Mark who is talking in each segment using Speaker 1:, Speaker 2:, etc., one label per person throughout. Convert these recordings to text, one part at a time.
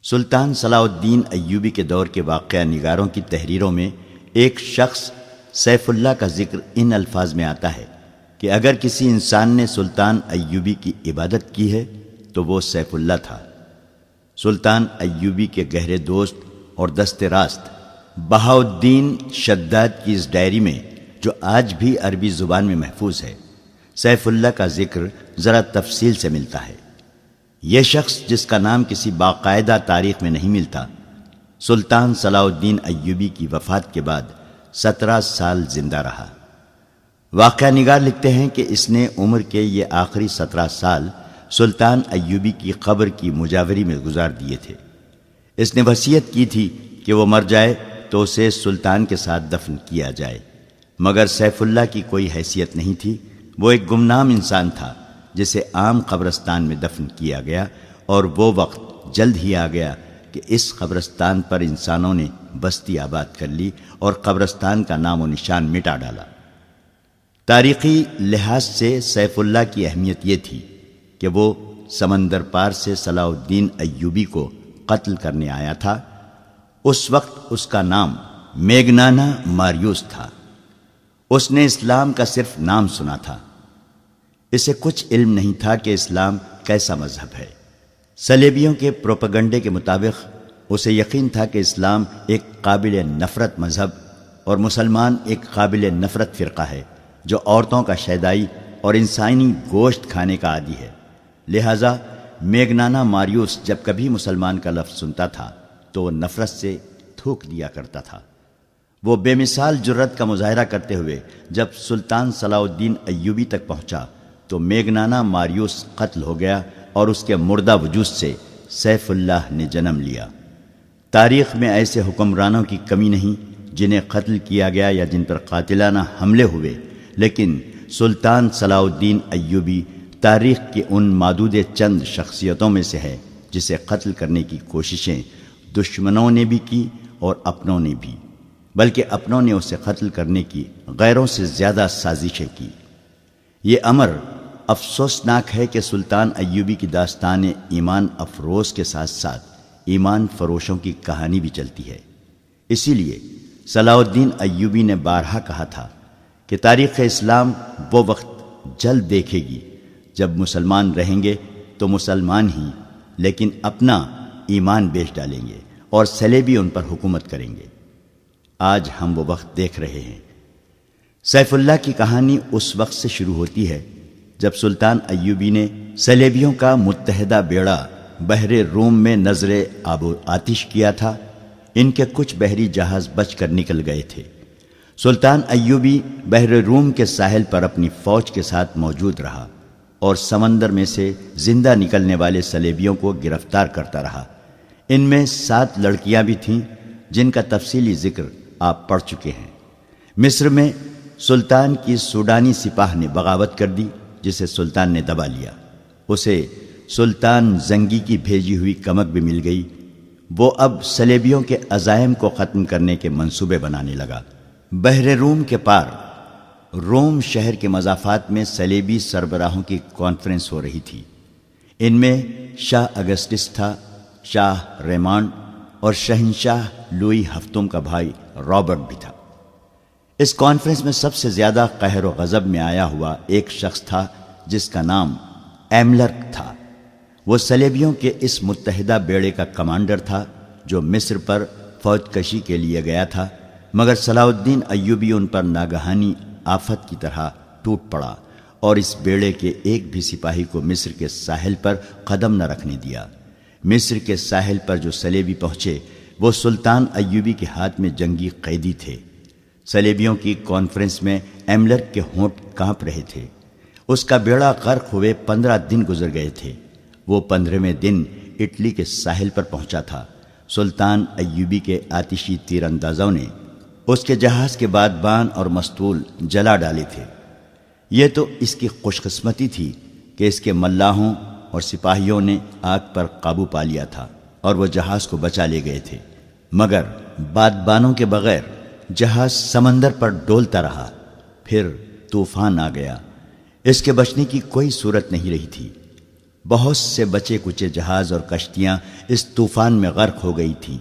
Speaker 1: سلطان صلاح الدین ایوبی کے دور کے واقعہ نگاروں کی تحریروں میں ایک شخص سیف اللہ کا ذکر ان الفاظ میں آتا ہے کہ اگر کسی انسان نے سلطان ایوبی کی عبادت کی ہے تو وہ سیف اللہ تھا۔ سلطان ایوبی کے گہرے دوست اور دست راست بہاؤالدین شداد کی اس ڈائری میں، جو آج بھی عربی زبان میں محفوظ ہے، سیف اللہ کا ذکر ذرا تفصیل سے ملتا ہے۔ یہ شخص جس کا نام کسی باقاعدہ تاریخ میں نہیں ملتا، سلطان صلاح الدین ایوبی کی وفات کے بعد 17 سال زندہ رہا۔ واقعہ نگار لکھتے ہیں کہ اس نے عمر کے یہ آخری 17 سال سلطان ایوبی کی قبر کی مجاوری میں گزار دیے تھے۔ اس نے وصیت کی تھی کہ وہ مر جائے تو اسے سلطان کے ساتھ دفن کیا جائے، مگر سیف اللہ کی کوئی حیثیت نہیں تھی۔ وہ ایک گمنام انسان تھا جسے عام قبرستان میں دفن کیا گیا، اور وہ وقت جلد ہی آ گیا کہ اس قبرستان پر انسانوں نے بستی آباد کر لی اور قبرستان کا نام و نشان مٹا ڈالا۔ تاریخی لحاظ سے سیف اللہ کی اہمیت یہ تھی کہ وہ سمندر پار سے صلاح الدین ایوبی کو قتل کرنے آیا تھا۔ اس وقت اس کا نام میگنانا ماریوس تھا۔ اس نے اسلام کا صرف نام سنا تھا، اسے کچھ علم نہیں تھا کہ اسلام کیسا مذہب ہے۔ صلیبیوں کے پروپیگنڈے کے مطابق اسے یقین تھا کہ اسلام ایک قابل نفرت مذہب اور مسلمان ایک قابل نفرت فرقہ ہے جو عورتوں کا شیدائی اور انسانی گوشت کھانے کا عادی ہے۔ لہٰذا میگنانا ماریوس جب کبھی مسلمان کا لفظ سنتا تھا تو وہ نفرت سے تھوک دیا کرتا تھا۔ وہ بے مثال جرأت کا مظاہرہ کرتے ہوئے جب سلطان صلاح الدین ایوبی تک پہنچا تو میگنانا ماریوس قتل ہو گیا اور اس کے مردہ وجود سے سیف اللہ نے جنم لیا۔ تاریخ میں ایسے حکمرانوں کی کمی نہیں جنہیں قتل کیا گیا یا جن پر قاتلانہ حملے ہوئے، لیکن سلطان صلاح الدین ایوبی تاریخ کی ان معدود چند شخصیتوں میں سے ہے جسے قتل کرنے کی کوششیں دشمنوں نے بھی کی اور اپنوں نے بھی، بلکہ اپنوں نے اسے قتل کرنے کی غیروں سے زیادہ سازشیں کی۔ یہ امر افسوسناک ہے کہ سلطان ایوبی کی داستان ایمان افروز کے ساتھ ساتھ ایمان فروشوں کی کہانی بھی چلتی ہے۔ اسی لیے صلاح الدین ایوبی نے بارہا کہا تھا کہ تاریخ اسلام وہ وقت جلد دیکھے گی جب مسلمان رہیں گے تو مسلمان ہی، لیکن اپنا ایمان بیچ ڈالیں گے اور صلیبی ان پر حکومت کریں گے۔ آج ہم وہ وقت دیکھ رہے ہیں۔ سیف اللہ کی کہانی اس وقت سے شروع ہوتی ہے جب سلطان ایوبی نے صلیبیوں کا متحدہ بیڑا بحر روم میں نظر آب و آتش کیا تھا۔ ان کے کچھ بحری جہاز بچ کر نکل گئے تھے۔ سلطان ایوبی بحر روم کے ساحل پر اپنی فوج کے ساتھ موجود رہا اور سمندر میں سے زندہ نکلنے والے صلیبیوں کو گرفتار کرتا رہا۔ ان میں 7 لڑکیاں بھی تھیں جن کا تفصیلی ذکر آپ پڑھ چکے ہیں۔ مصر میں سلطان کی سوڈانی سپاہ نے بغاوت کر دی جسے سلطان نے دبا لیا۔ اسے سلطان زنگی کی بھیجی ہوئی کمک بھی مل گئی۔ وہ اب صلیبیوں کے عزائم کو ختم کرنے کے منصوبے بنانے لگا۔ بحر روم کے پار روم شہر کے مضافات میں صلیبی سربراہوں کی کانفرنس ہو رہی تھی۔ ان میں شاہ اگسٹس تھا، شاہ ریمانڈ اور شہنشاہ لوئی ہفتم کا بھائی رابرٹ بھی تھا۔ اس کانفرنس میں سب سے زیادہ قہر و غضب میں آیا ہوا ایک شخص تھا جس کا نام ایملرک تھا۔ وہ صلیبیوں کے اس متحدہ بیڑے کا کمانڈر تھا جو مصر پر فوج کشی کے لیے گیا تھا، مگر صلاح الدین ایوبی ان پر ناگہانی آفت کی طرح ٹوٹ پڑا اور اس بیڑے کے ایک بھی سپاہی کو مصر کے ساحل پر قدم نہ رکھنے دیا۔ مصر کے ساحل پر جو صلیبی پہنچے وہ سلطان ایوبی کے ہاتھ میں جنگی قیدی تھے۔ صلیبیوں کی کانفرنس میں ایملرک کے ہونٹ کانپ رہے تھے۔ اس کا بیڑا غرق ہوئے 15 دن گزر گئے تھے۔ وہ 15ویں دن اٹلی کے ساحل پر پہنچا تھا۔ سلطان ایوبی کے آتشی تیر اندازوں نے اس کے جہاز کے بادبان اور مستول جلا ڈالے تھے۔ یہ تو اس کی خوش قسمتی تھی کہ اس کے ملاحوں اور سپاہیوں نے آگ پر قابو پا لیا تھا اور وہ جہاز کو بچا لے گئے تھے، مگر بادبانوں کے بغیر جہاز سمندر پر ڈولتا رہا۔ پھر طوفان آ گیا، اس کے بچنے کی کوئی صورت نہیں رہی تھی۔ بہت سے بچے کچے جہاز اور کشتیاں اس طوفان میں غرق ہو گئی تھیں۔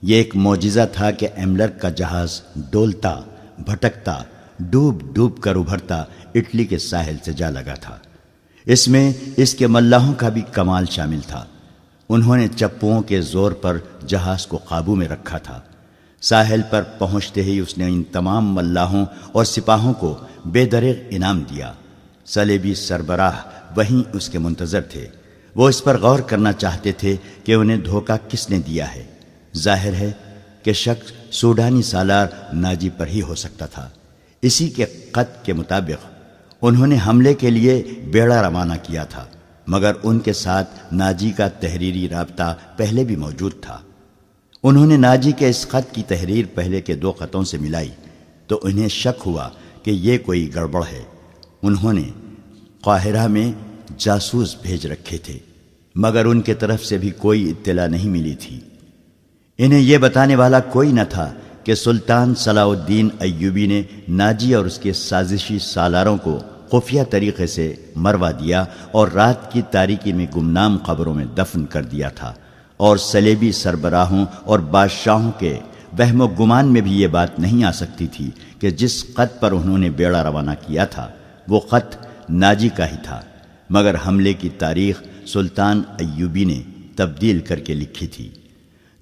Speaker 1: یہ ایک معجزہ تھا کہ ایملرک کا جہاز ڈولتا، بھٹکتا، ڈوب ڈوب کر ابھرتا اٹلی کے ساحل سے جا لگا تھا۔ اس میں اس کے ملاحوں کا بھی کمال شامل تھا۔ انہوں نے چپوؤں کے زور پر جہاز کو قابو میں رکھا تھا۔ ساحل پر پہنچتے ہی اس نے ان تمام ملاحوں اور سپاہوں کو بے دریغ انعام دیا۔ صلیبی سربراہ وہیں اس کے منتظر تھے۔ وہ اس پر غور کرنا چاہتے تھے کہ انہیں دھوکہ کس نے دیا ہے۔ ظاہر ہے کہ شک سوڈانی سالار ناجی پر ہی ہو سکتا تھا۔ اسی کے خط کے مطابق انہوں نے حملے کے لیے بیڑا روانہ کیا تھا، مگر ان کے ساتھ ناجی کا تحریری رابطہ پہلے بھی موجود تھا۔ انہوں نے ناجی کے اس خط کی تحریر پہلے کے 2 خطوں سے ملائی تو انہیں شک ہوا کہ یہ کوئی گڑبڑ ہے۔ انہوں نے قاہرہ میں جاسوس بھیج رکھے تھے، مگر ان کے طرف سے بھی کوئی اطلاع نہیں ملی تھی۔ انہیں یہ بتانے والا کوئی نہ تھا کہ سلطان صلاح الدین ایوبی نے ناجی اور اس کے سازشی سالاروں کو خفیہ طریقے سے مروا دیا اور رات کی تاریکی میں گمنام قبروں میں دفن کر دیا تھا، اور صلیبی سربراہوں اور بادشاہوں کے وہم و گمان میں بھی یہ بات نہیں آ سکتی تھی کہ جس خط پر انہوں نے بیڑا روانہ کیا تھا وہ خط ناجی کا ہی تھا، مگر حملے کی تاریخ سلطان ایوبی نے تبدیل کر کے لکھی تھی۔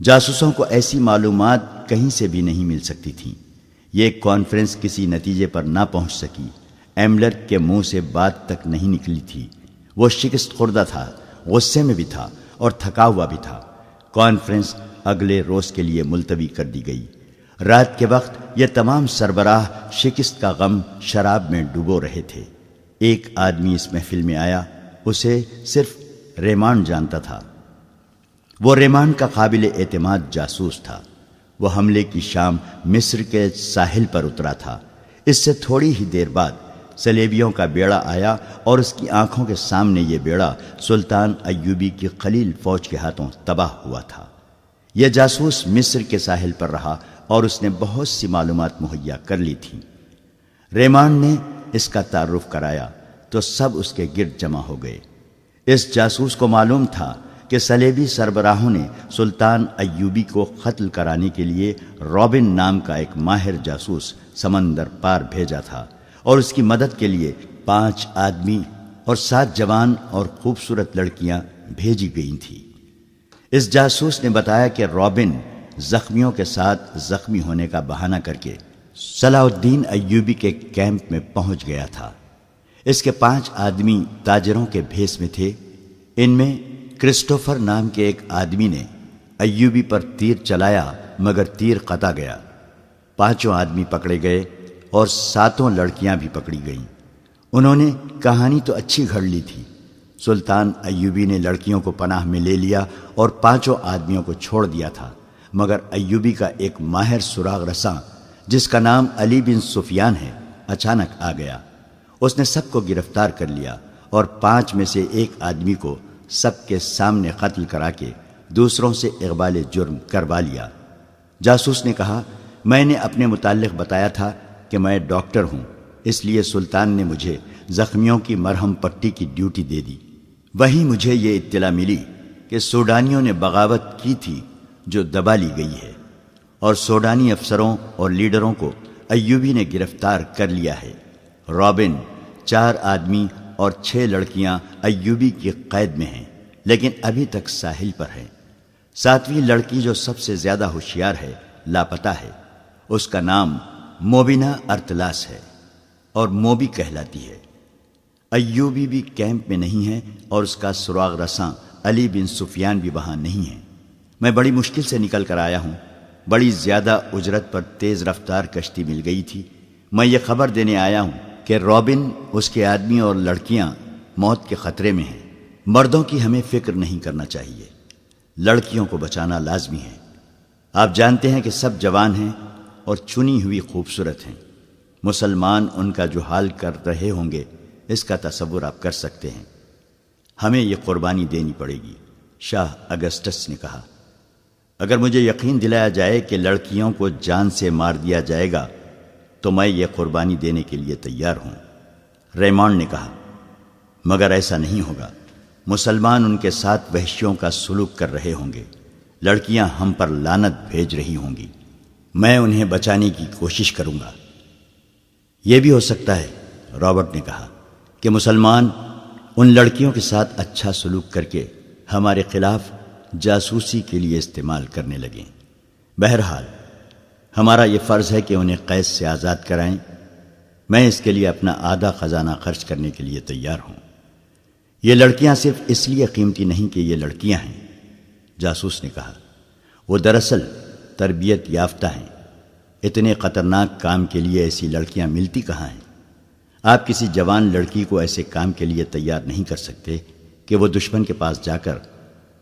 Speaker 1: جاسوسوں کو ایسی معلومات کہیں سے بھی نہیں مل سکتی تھیں۔ یہ کانفرنس کسی نتیجے پر نہ پہنچ سکی۔ ایملرک کے منہ سے بات تک نہیں نکلی تھی۔ وہ شکست خوردہ تھا، غصے میں بھی تھا اور تھکا ہوا بھی تھا۔ کانفرنس اگلے روز کے لیے ملتوی کر دی گئی۔ رات کے وقت یہ تمام سربراہ شکست کا غم شراب میں ڈوبو رہے تھے۔ ایک آدمی اس محفل میں آیا، اسے صرف ریمانڈ جانتا تھا۔ وہ ریمانڈ کا قابل اعتماد جاسوس تھا۔ وہ حملے کی شام مصر کے ساحل پر اترا تھا۔ اس سے تھوڑی ہی دیر بعد صلیبیوں کا بیڑا آیا اور اس کی آنکھوں کے سامنے یہ بیڑا سلطان ایوبی کی قلیل فوج کے ہاتھوں تباہ ہوا تھا۔ یہ جاسوس مصر کے ساحل پر رہا اور اس نے بہت سی معلومات مہیا کر لی تھیں۔ ریمانڈ نے اس کا تعارف کرایا تو سب اس کے گرد جمع ہو گئے۔ اس جاسوس کو معلوم تھا کہ صلیبی سربراہوں نے سلطان ایوبی کو قتل کرانے کے لیے رابن نام کا ایک ماہر جاسوس سمندر پار بھیجا تھا، اور اس کی مدد کے لیے 5 آدمی اور 7 جوان اور خوبصورت لڑکیاں بھیجی گئی تھیں۔ اس جاسوس نے بتایا کہ رابن زخمیوں کے ساتھ زخمی ہونے کا بہانہ کر کے صلاح الدین ایوبی کے کیمپ میں پہنچ گیا تھا۔ اس کے 5 آدمی تاجروں کے بھیس میں تھے۔ ان میں کرسٹوفر نام کے ایک آدمی نے ایوبی پر تیر چلایا، مگر تیر قطع گیا۔ 5 آدمی پکڑے گئے اور 7 لڑکیاں بھی پکڑی گئیں۔ انہوں نے کہانی تو اچھی گھڑ لی تھی۔ سلطان ایوبی نے لڑکیوں کو پناہ میں لے لیا اور 5 آدمیوں کو چھوڑ دیا تھا، مگر ایوبی کا ایک ماہر سراغ رساں جس کا نام علی بن سفیان ہے اچانک آ گیا۔ اس نے سب کو گرفتار کر لیا اور 5 میں سے ایک آدمی کو سب کے سامنے قتل کرا کے دوسروں سے اقبال جرم کروا لیا۔ جاسوس نے کہا، میں نے اپنے متعلق بتایا تھا کہ میں ڈاکٹر ہوں، اس لیے سلطان نے مجھے زخمیوں کی مرہم پٹی کی ڈیوٹی دے دی۔ وہیں مجھے یہ اطلاع ملی کہ سوڈانیوں نے بغاوت کی تھی جو دبا لی گئی ہے، اور سوڈانی افسروں اور لیڈروں کو ایوبی نے گرفتار کر لیا ہے۔ رابن، 4 آدمی اور 6 لڑکیاں ایوبی کی قید میں ہیں، لیکن ابھی تک ساحل پر ہیں۔ 7ویں لڑکی جو سب سے زیادہ ہوشیار ہے لاپتہ ہے۔ اس کا نام موبینا ارتلاس ہے اور موبی کہلاتی ہے۔ ایوبی بھی کیمپ میں نہیں ہے اور اس کا سراغ رساں علی بن سفیان بھی وہاں نہیں ہے۔ میں بڑی مشکل سے نکل کر آیا ہوں۔ بڑی زیادہ اجرت پر تیز رفتار کشتی مل گئی تھی۔ میں یہ خبر دینے آیا ہوں کہ رابن، اس کے آدمی اور لڑکیاں موت کے خطرے میں ہیں۔ مردوں کی ہمیں فکر نہیں کرنا چاہیے، لڑکیوں کو بچانا لازمی ہے۔ آپ جانتے ہیں کہ سب جوان ہیں اور چنی ہوئی خوبصورت ہیں۔ مسلمان ان کا جو حال کر رہے ہوں گے اس کا تصور آپ کر سکتے ہیں۔ ہمیں یہ قربانی دینی پڑے گی، شاہ اگسٹس نے کہا۔ اگر مجھے یقین دلایا جائے کہ لڑکیوں کو جان سے مار دیا جائے گا تو میں یہ قربانی دینے کے لیے تیار ہوں، ریمانڈ نے کہا، مگر ایسا نہیں ہوگا۔ مسلمان ان کے ساتھ وحشیوں کا سلوک کر رہے ہوں گے، لڑکیاں ہم پر لعنت بھیج رہی ہوں گی، میں انہیں بچانے کی کوشش کروں گا۔ یہ بھی ہو سکتا ہے، رابرٹ نے کہا، کہ مسلمان ان لڑکیوں کے ساتھ اچھا سلوک کر کے ہمارے خلاف جاسوسی کے لیے استعمال کرنے لگیں۔ بہرحال ہمارا یہ فرض ہے کہ انہیں قید سے آزاد کرائیں۔ میں اس کے لیے اپنا آدھا خزانہ خرچ کرنے کے لیے تیار ہوں۔ یہ لڑکیاں صرف اس لیے قیمتی نہیں کہ یہ لڑکیاں ہیں، جاسوس نے کہا، وہ دراصل تربیت یافتہ ہیں۔ اتنے خطرناک کام کے لیے ایسی لڑکیاں ملتی کہاں ہیں؟ آپ کسی جوان لڑکی کو ایسے کام کے لیے تیار نہیں کر سکتے کہ وہ دشمن کے پاس جا کر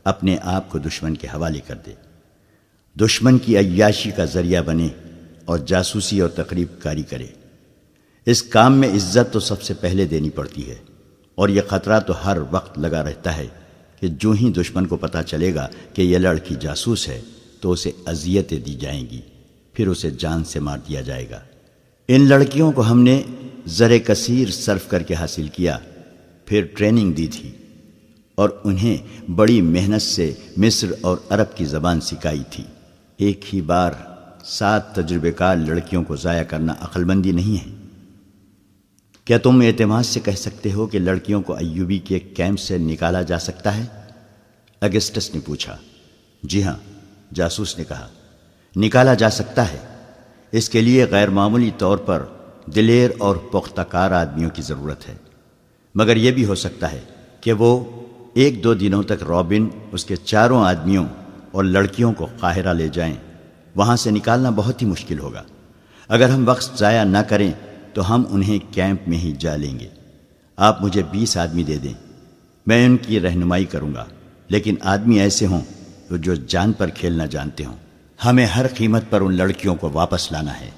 Speaker 1: اپنے آپ کو دشمن کے حوالے کر دے، دشمن کی عیاشی کا ذریعہ بنے اور جاسوسی اور تقریب کاری کرے۔ اس کام میں عزت تو سب سے پہلے دینی پڑتی ہے، اور یہ خطرہ تو ہر وقت لگا رہتا ہے کہ جو ہی دشمن کو پتہ چلے گا کہ یہ لڑکی جاسوس ہے تو اسے اذیتیں دی جائیں گی، پھر اسے جان سے مار دیا جائے گا۔ ان لڑکیوں کو ہم نے زر کثیر صرف کر کے حاصل کیا، پھر ٹریننگ دی تھی اور انہیں بڑی محنت سے مصر اور عرب کی زبان سکھائی تھی۔ ایک ہی بار 7 تجربے کار لڑکیوں کو ضائع کرنا عقل مندی نہیں ہے۔ کیا تم اعتماد سے کہہ سکتے ہو کہ لڑکیوں کو ایوبی کے کیمپ سے نکالا جا سکتا ہے؟ اگسٹس نے پوچھا۔ جی ہاں، جاسوس نے کہا، نکالا جا سکتا ہے۔ اس کے لیے غیر معمولی طور پر دلیر اور پختہ کار آدمیوں کی ضرورت ہے، مگر یہ بھی ہو سکتا ہے کہ وہ 1-2 دنوں تک رابن، اس کے 4 آدمیوں اور لڑکیوں کو قاہرہ لے جائیں۔ وہاں سے نکالنا بہت ہی مشکل ہوگا۔ اگر ہم وقت ضائع نہ کریں تو ہم انہیں کیمپ میں ہی جا لیں گے۔ آپ مجھے 20 آدمی دے دیں، میں ان کی رہنمائی کروں گا، لیکن آدمی ایسے ہوں جو جان پر کھیلنا جانتے ہوں۔ ہمیں ہر قیمت پر ان لڑکیوں کو واپس لانا ہے،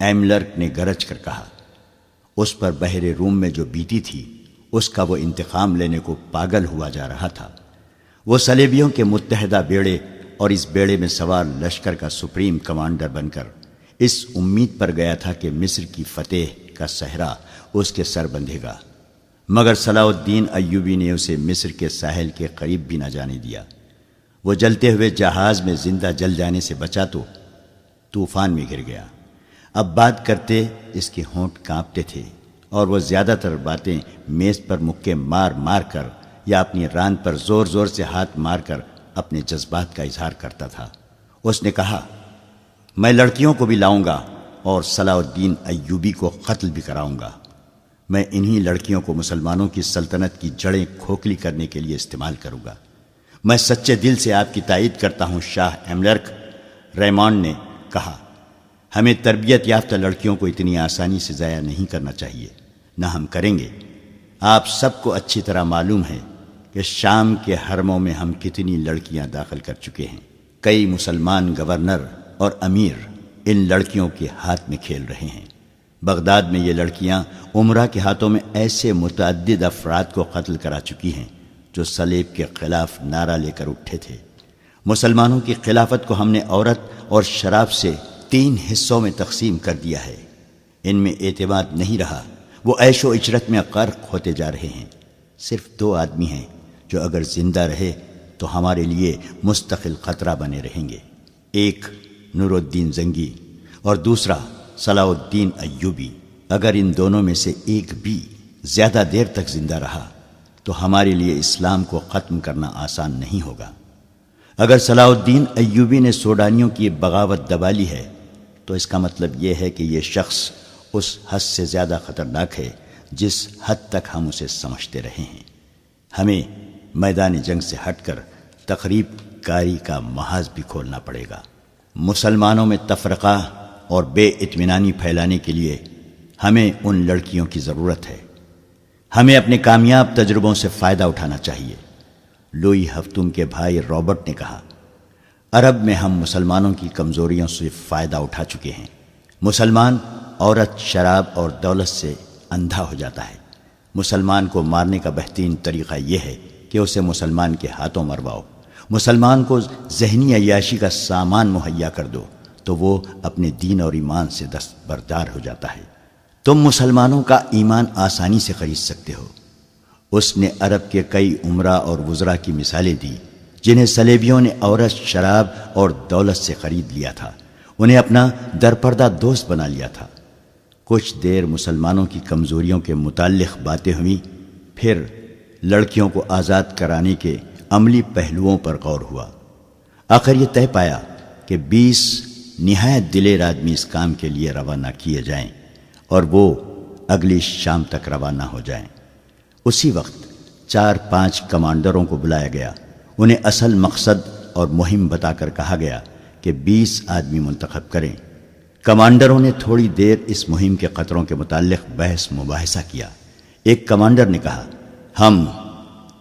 Speaker 1: ایملرک نے گرج کر کہا۔ اس پر بحر روم میں جو بیتی تھی، اس کا وہ انتقام لینے کو پاگل ہوا جا رہا تھا۔ وہ صلیبیوں کے متحدہ بیڑے اور اس بیڑے میں سوار لشکر کا سپریم کمانڈر بن کر اس امید پر گیا تھا کہ مصر کی فتح کا صحرا اس کے سر بندھے گا، مگر صلاح الدین ایوبی نے اسے مصر کے ساحل کے قریب بھی نہ جانے دیا۔ وہ جلتے ہوئے جہاز میں زندہ جل جانے سے بچا تو طوفان میں گر گیا۔ اب بات کرتے اس کے ہونٹ کانپتے تھے، اور وہ زیادہ تر باتیں میز پر مکے مار مار کر یا اپنی راند پر زور زور سے ہاتھ مار کر اپنے جذبات کا اظہار کرتا تھا۔ اس نے کہا، میں لڑکیوں کو بھی لاؤں گا اور صلاح الدین ایوبی کو قتل بھی کراؤں گا۔ میں انہی لڑکیوں کو مسلمانوں کی سلطنت کی جڑیں کھوکھلی کرنے کے لیے استعمال کروں گا۔ میں سچے دل سے آپ کی تائید کرتا ہوں شاہ ایملرک، ریمانڈ نے کہا۔ ہمیں تربیت یافتہ لڑکیوں کو اتنی آسانی سے ضائع نہیں کرنا چاہیے، نہ ہم کریں گے۔ آپ سب کو اچھی طرح معلوم ہے کہ شام کے حرموں میں ہم کتنی لڑکیاں داخل کر چکے ہیں۔ کئی مسلمان گورنر اور امیر ان لڑکیوں کے ہاتھ میں کھیل رہے ہیں۔ بغداد میں یہ لڑکیاں عمرہ کے ہاتھوں میں ایسے متعدد افراد کو قتل کرا چکی ہیں جو صلیب کے خلاف نعرہ لے کر اٹھے تھے۔ مسلمانوں کی خلافت کو ہم نے عورت اور شراب سے 3 حصوں میں تقسیم کر دیا ہے۔ ان میں اعتماد نہیں رہا، وہ عیش و عشرت میں غرق ہوتے جا رہے ہیں۔ صرف 2 آدمی ہیں جو اگر زندہ رہے تو ہمارے لیے مستقل خطرہ بنے رہیں گے، ایک نور الدین زنگی اور دوسرا صلاح الدین ایوبی۔ اگر ان دونوں میں سے ایک بھی زیادہ دیر تک زندہ رہا تو ہمارے لیے اسلام کو ختم کرنا آسان نہیں ہوگا۔ اگر صلاح الدین ایوبی نے سوڈانیوں کی بغاوت دبا لی ہے تو اس کا مطلب یہ ہے کہ یہ شخص اس حد سے زیادہ خطرناک ہے جس حد تک ہم اسے سمجھتے رہے ہیں۔ ہمیں میدان جنگ سے ہٹ کر تقریب کاری کا محاذ بھی کھولنا پڑے گا۔ مسلمانوں میں تفرقہ اور بے اطمینانی پھیلانے کے لیے ہمیں ان لڑکیوں کی ضرورت ہے۔ ہمیں اپنے کامیاب تجربوں سے فائدہ اٹھانا چاہیے۔ لوئی ہفتم کے بھائی رابرٹ نے کہا، عرب میں ہم مسلمانوں کی کمزوریوں سے فائدہ اٹھا چکے ہیں۔ مسلمان عورت، شراب اور دولت سے اندھا ہو جاتا ہے۔ مسلمان کو مارنے کا بہترین طریقہ یہ ہے کہ اسے مسلمان کے ہاتھوں مرواؤ۔ مسلمان کو ذہنی عیاشی کا سامان مہیا کر دو تو وہ اپنے دین اور ایمان سے دستبردار ہو جاتا ہے۔ تم مسلمانوں کا ایمان آسانی سے خرید سکتے ہو، اس نے عرب کے کئی امراء اور وزراء کی مثالیں دی جنہیں صلیبیوں نے عورت، شراب اور دولت سے خرید لیا تھا، انہیں اپنا درپردہ دوست بنا لیا تھا۔ کچھ دیر مسلمانوں کی کمزوریوں کے متعلق باتیں ہوئیں، پھر لڑکیوں کو آزاد کرانے کے عملی پہلوؤں پر غور ہوا۔ آخر یہ طے پایا کہ 20 نہایت دلیر آدمی اس کام کے لیے روانہ کیے جائیں اور وہ اگلی شام تک روانہ ہو جائیں۔ اسی وقت 4-5 کمانڈروں کو بلایا گیا، انہیں اصل مقصد اور مہم بتا کر کہا گیا کہ 20 آدمی منتخب کریں۔ کمانڈروں نے تھوڑی دیر اس مہم کے خطروں کے متعلق بحث مباحثہ کیا۔ ایک کمانڈر نے کہا، ہم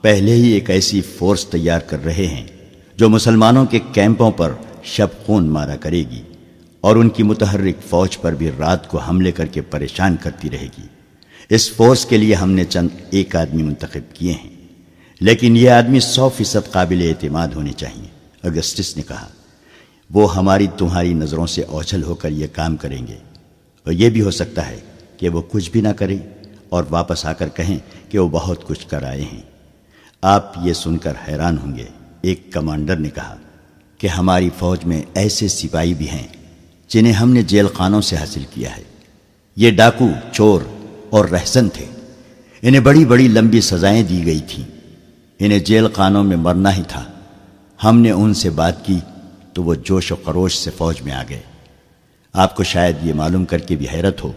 Speaker 1: پہلے ہی ایک ایسی فورس تیار کر رہے ہیں جو مسلمانوں کے کیمپوں پر شب خون مارا کرے گی اور ان کی متحرک فوج پر بھی رات کو حملے کر کے پریشان کرتی رہے گی۔ اس فورس کے لیے ہم نے چند ایک آدمی منتخب کیے ہیں، لیکن یہ آدمی 100% قابل اعتماد ہونے چاہیے۔ اگسٹس نے کہا، وہ ہماری تمہاری نظروں سے اوجھل ہو کر یہ کام کریں گے، اور یہ بھی ہو سکتا ہے کہ وہ کچھ بھی نہ کریں اور واپس آ کر کہیں کہ وہ بہت کچھ کر آئے ہیں۔ آپ یہ سن کر حیران ہوں گے، ایک کمانڈر نے کہا کہ ہماری فوج میں ایسے سپاہی بھی ہیں جنہیں ہم نے جیل خانوں سے حاصل کیا ہے۔ یہ ڈاکو، چور اور رہزن تھے، انہیں بڑی بڑی لمبی سزائیں دی گئی تھیں، انہیں جیل خانوں میں مرنا ہی تھا۔ ہم نے ان سے بات کی تو وہ جوش و خروش سے فوج میں آ گئے۔ آپ کو شاید یہ معلوم کر کے بھی حیرت ہو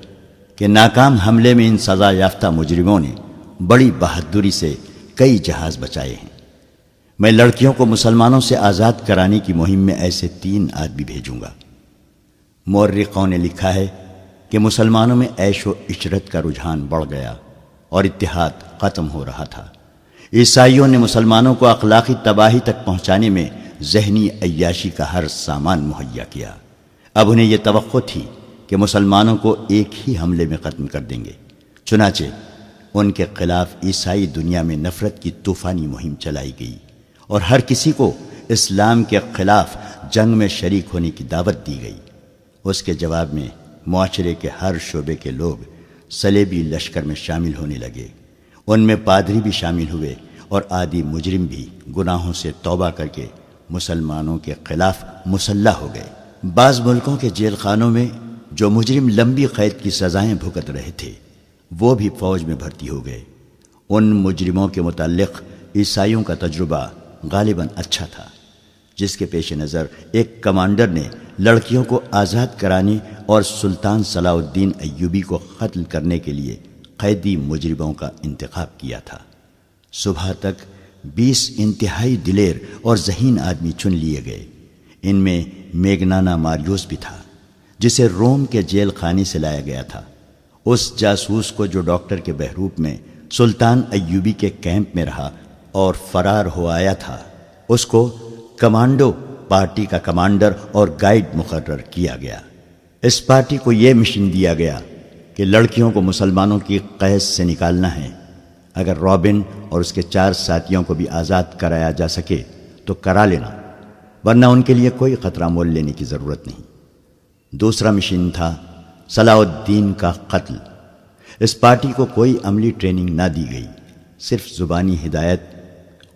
Speaker 1: کہ ناکام حملے میں ان سزا یافتہ مجرموں نے بڑی بہادری سے کئی جہاز بچائے ہیں۔ میں لڑکیوں کو مسلمانوں سے آزاد کرانے کی مہم میں ایسے 3 آدمی بھیجوں گا۔ مورخوں نے لکھا ہے کہ مسلمانوں میں عیش و عشرت کا رجحان بڑھ گیا اور اتحاد ختم ہو رہا تھا۔ عیسائیوں نے مسلمانوں کو اخلاقی تباہی تک پہنچانے میں ذہنی عیاشی کا ہر سامان مہیا کیا۔ اب انہیں یہ توقع تھی کہ مسلمانوں کو ایک ہی حملے میں ختم کر دیں گے، چنانچہ ان کے خلاف عیسائی دنیا میں نفرت کی طوفانی مہم چلائی گئی اور ہر کسی کو اسلام کے خلاف جنگ میں شریک ہونے کی دعوت دی گئی۔ اس کے جواب میں معاشرے کے ہر شعبے کے لوگ صلیبی لشکر میں شامل ہونے لگے۔ ان میں پادری بھی شامل ہوئے اور عادی مجرم بھی گناہوں سے توبہ کر کے مسلمانوں کے خلاف مسلح ہو گئے۔ بعض ملکوں کے جیل خانوں میں جو مجرم لمبی قید کی سزائیں بھگت رہے تھے وہ بھی فوج میں بھرتی ہو گئے۔ ان مجرموں کے متعلق عیسائیوں کا تجربہ غالباً اچھا تھا، جس کے پیش نظر ایک کمانڈر نے لڑکیوں کو آزاد کرانے اور سلطان صلاح الدین ایوبی کو قتل کرنے کے لیے قیدی مجرموں کا انتخاب کیا تھا۔ صبح تک 20 انتہائی دلیر اور ذہین آدمی چن لیے گئے۔ ان میں میگنانا ماریوس بھی تھا، جسے روم کے جیل خانے سے لایا گیا تھا۔ اس جاسوس کو جو ڈاکٹر کے بہروپ میں سلطان ایوبی کے کیمپ میں رہا اور فرار ہو آیا تھا، اس کو کمانڈو پارٹی کا کمانڈر اور گائیڈ مقرر کیا گیا۔ اس پارٹی کو یہ مشن دیا گیا کہ لڑکیوں کو مسلمانوں کی قید سے نکالنا ہے۔ اگر رابن اور اس کے 4 ساتھیوں کو بھی آزاد کرایا جا سکے تو کرا لینا، ورنہ ان کے لیے کوئی خطرہ مول لینے کی ضرورت نہیں۔ دوسرا مشن تھا صلاح الدین کا قتل۔ اس پارٹی کو کوئی عملی ٹریننگ نہ دی گئی، صرف زبانی ہدایت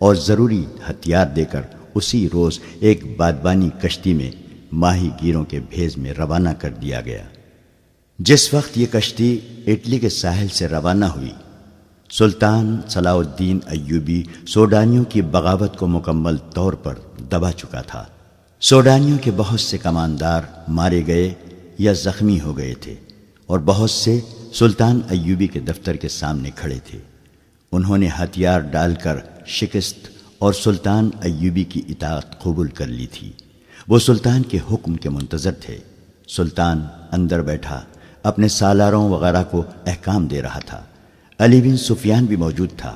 Speaker 1: اور ضروری ہتھیار دے کر اسی روز ایک بادبانی کشتی میں ماہی گیروں کے بھیس میں روانہ کر دیا گیا۔ جس وقت یہ کشتی اٹلی کے ساحل سے روانہ ہوئی، سلطان صلاح الدین ایوبی سوڈانیوں کی بغاوت کو مکمل طور پر دبا چکا تھا۔ سوڈانیوں کے بہت سے کماندار مارے گئے یا زخمی ہو گئے تھے اور بہت سے سلطان ایوبی کے دفتر کے سامنے کھڑے تھے۔ انہوں نے ہتھیار ڈال کر شکست اور سلطان ایوبی کی اطاعت قبول کر لی تھی۔ وہ سلطان کے حکم کے منتظر تھے۔ سلطان اندر بیٹھا اپنے سالاروں وغیرہ کو احکام دے رہا تھا۔ علی بن سفیان بھی موجود تھا۔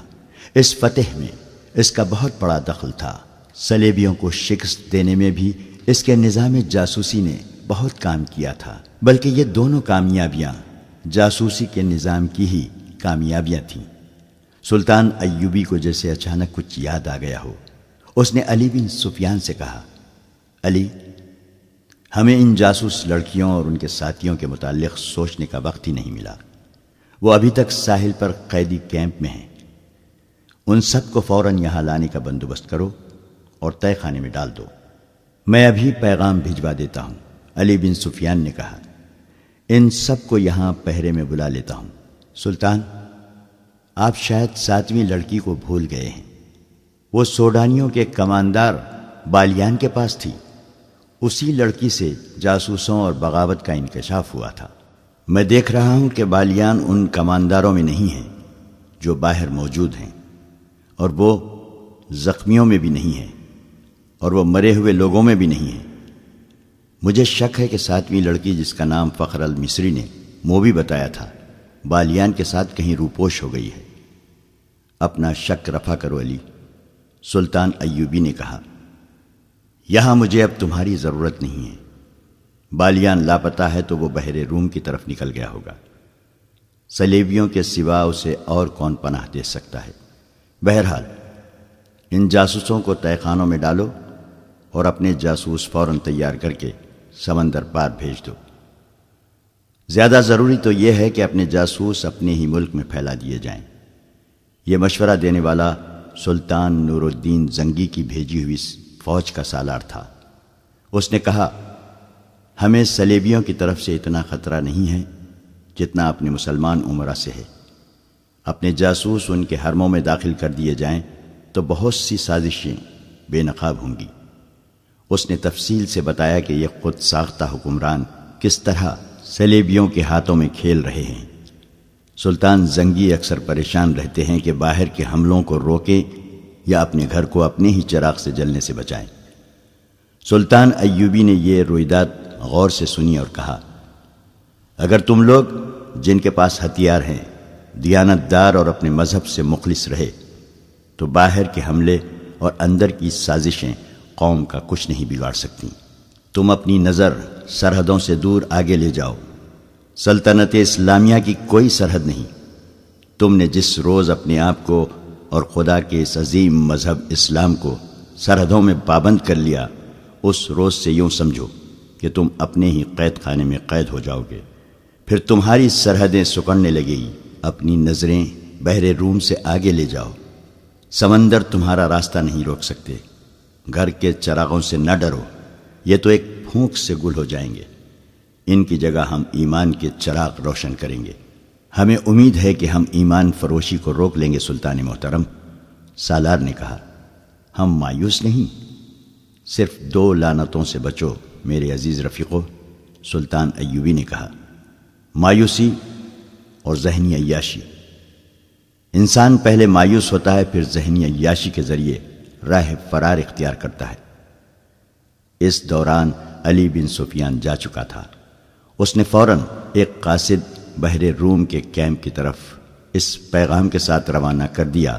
Speaker 1: اس فتح میں اس کا بہت بڑا دخل تھا۔ صلیبیوں کو شکست دینے میں بھی اس کے نظام جاسوسی نے بہت کام کیا تھا، بلکہ یہ دونوں کامیابیاں جاسوسی کے نظام کی ہی کامیابیاں تھیں۔ سلطان ایوبی کو جیسے اچانک کچھ یاد آ گیا ہو، اس نے علی بن سفیان سے کہا، علی، ہمیں ان جاسوس لڑکیوں اور ان کے ساتھیوں کے متعلق سوچنے کا وقت ہی نہیں ملا۔ وہ ابھی تک ساحل پر قیدی کیمپ میں ہیں۔ ان سب کو فوراً یہاں لانے کا بندوبست کرو اور طے خانے میں ڈال دو۔ میں ابھی پیغام بھجوا دیتا ہوں، علی بن سفیان نے کہا۔ ان سب کو یہاں پہرے میں بلا لیتا ہوں۔ سلطان، آپ شاید 7ویں لڑکی کو بھول گئے ہیں، وہ سوڈانیوں کے کماندار بالیان کے پاس تھی۔ اسی لڑکی سے جاسوسوں اور بغاوت کا انکشاف ہوا تھا۔ میں دیکھ رہا ہوں کہ بالیان ان کمانداروں میں نہیں ہیں جو باہر موجود ہیں، اور وہ زخمیوں میں بھی نہیں ہیں، اور وہ مرے ہوئے لوگوں میں بھی نہیں ہیں۔ مجھے شک ہے کہ 7ویں لڑکی، جس کا نام فخر المصری نے موبی بتایا تھا، بالیان کے ساتھ کہیں روپوش ہو گئی ہے۔ اپنا شک رفع کرو علی، سلطان ایوبی نے کہا۔ یہاں مجھے اب تمہاری ضرورت نہیں ہے۔ بالیان لاپتہ ہے تو وہ بحر روم کی طرف نکل گیا ہوگا۔ صلیبیوں کے سوا اسے اور کون پناہ دے سکتا ہے؟ بہرحال ان جاسوسوں کو تہہ خانوں میں ڈالو اور اپنے جاسوس فوراً تیار کر کے سمندر پار بھیج دو۔ زیادہ ضروری تو یہ ہے کہ اپنے جاسوس اپنے ہی ملک میں پھیلا دیے جائیں۔ یہ مشورہ دینے والا سلطان نور الدین زنگی کی بھیجی ہوئی فوج کا سالار تھا۔ اس نے کہا، ہمیں صلیبیوں کی طرف سے اتنا خطرہ نہیں ہے جتنا اپنے مسلمان امراء سے ہے۔ اپنے جاسوس ان کے حرموں میں داخل کر دیے جائیں تو بہت سی سازشیں بے نقاب ہوں گی۔ اس نے تفصیل سے بتایا کہ یہ خود ساختہ حکمران کس طرح صلیبیوں کے ہاتھوں میں کھیل رہے ہیں۔ سلطان زنگی اکثر پریشان رہتے ہیں کہ باہر کے حملوں کو روکیں یا اپنے گھر کو اپنے ہی چراغ سے جلنے سے بچائیں۔ سلطان ایوبی نے یہ رویداد غور سے سنی اور کہا، اگر تم لوگ جن کے پاس ہتھیار ہیں دیانت دار اور اپنے مذہب سے مخلص رہے تو باہر کے حملے اور اندر کی سازشیں قوم کا کچھ نہیں بگاڑ سکتی۔ تم اپنی نظر سرحدوں سے دور آگے لے جاؤ۔ سلطنت اسلامیہ کی کوئی سرحد نہیں۔ تم نے جس روز اپنے آپ کو اور خدا کے اس عظیم مذہب اسلام کو سرحدوں میں پابند کر لیا، اس روز سے یوں سمجھو کہ تم اپنے ہی قید خانے میں قید ہو جاؤ گے۔ پھر تمہاری سرحدیں سکڑنے لگے گی۔ اپنی نظریں بحر روم سے آگے لے جاؤ۔ سمندر تمہارا راستہ نہیں روک سکتے۔ گھر کے چراغوں سے نہ ڈرو، یہ تو ایک پھونک سے گل ہو جائیں گے۔ ان کی جگہ ہم ایمان کے چراغ روشن کریں گے۔ ہمیں امید ہے کہ ہم ایمان فروشی کو روک لیں گے سلطان محترم۔ سالار نے کہا، ہم مایوس نہیں، صرف 2 لعنتوں سے بچو میرے عزیز رفیقو۔ سلطان ایوبی نے کہا، مایوسی اور ذہنی عیاشی۔ انسان پہلے مایوس ہوتا ہے، پھر ذہنی عیاشی کے ذریعے راہ فرار اختیار کرتا ہے۔ اس دوران علی بن سفیان جا چکا تھا۔ اس نے فوراً ایک قاصد بحر روم کے کیمپ کی طرف اس پیغام کے ساتھ روانہ کر دیا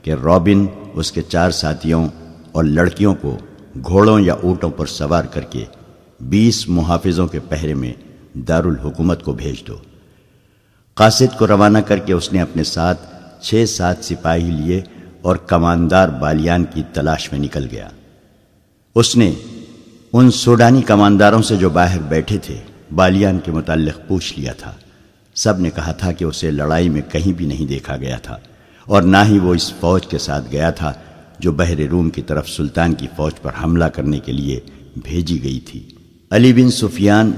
Speaker 1: کہ رابن اس کے 4 ساتھیوں اور لڑکیوں کو گھوڑوں یا اونٹوں پر سوار کر کے 20 محافظوں کے پہرے میں دارالحکومت کو بھیج دو۔ قاصد کو روانہ کر کے اس نے اپنے ساتھ 6-7 سپاہی لیے اور کماندار بالیان کی تلاش میں نکل گیا۔ اس نے ان سوڈانی کمانداروں سے جو باہر بیٹھے تھے بالیان کے متعلق پوچھ لیا تھا۔ سب نے کہا تھا کہ اسے لڑائی میں کہیں بھی نہیں دیکھا گیا تھا، اور نہ ہی وہ اس فوج کے ساتھ گیا تھا جو بحر روم کی طرف سلطان کی فوج پر حملہ کرنے کے لیے بھیجی گئی تھی۔ علی بن سفیان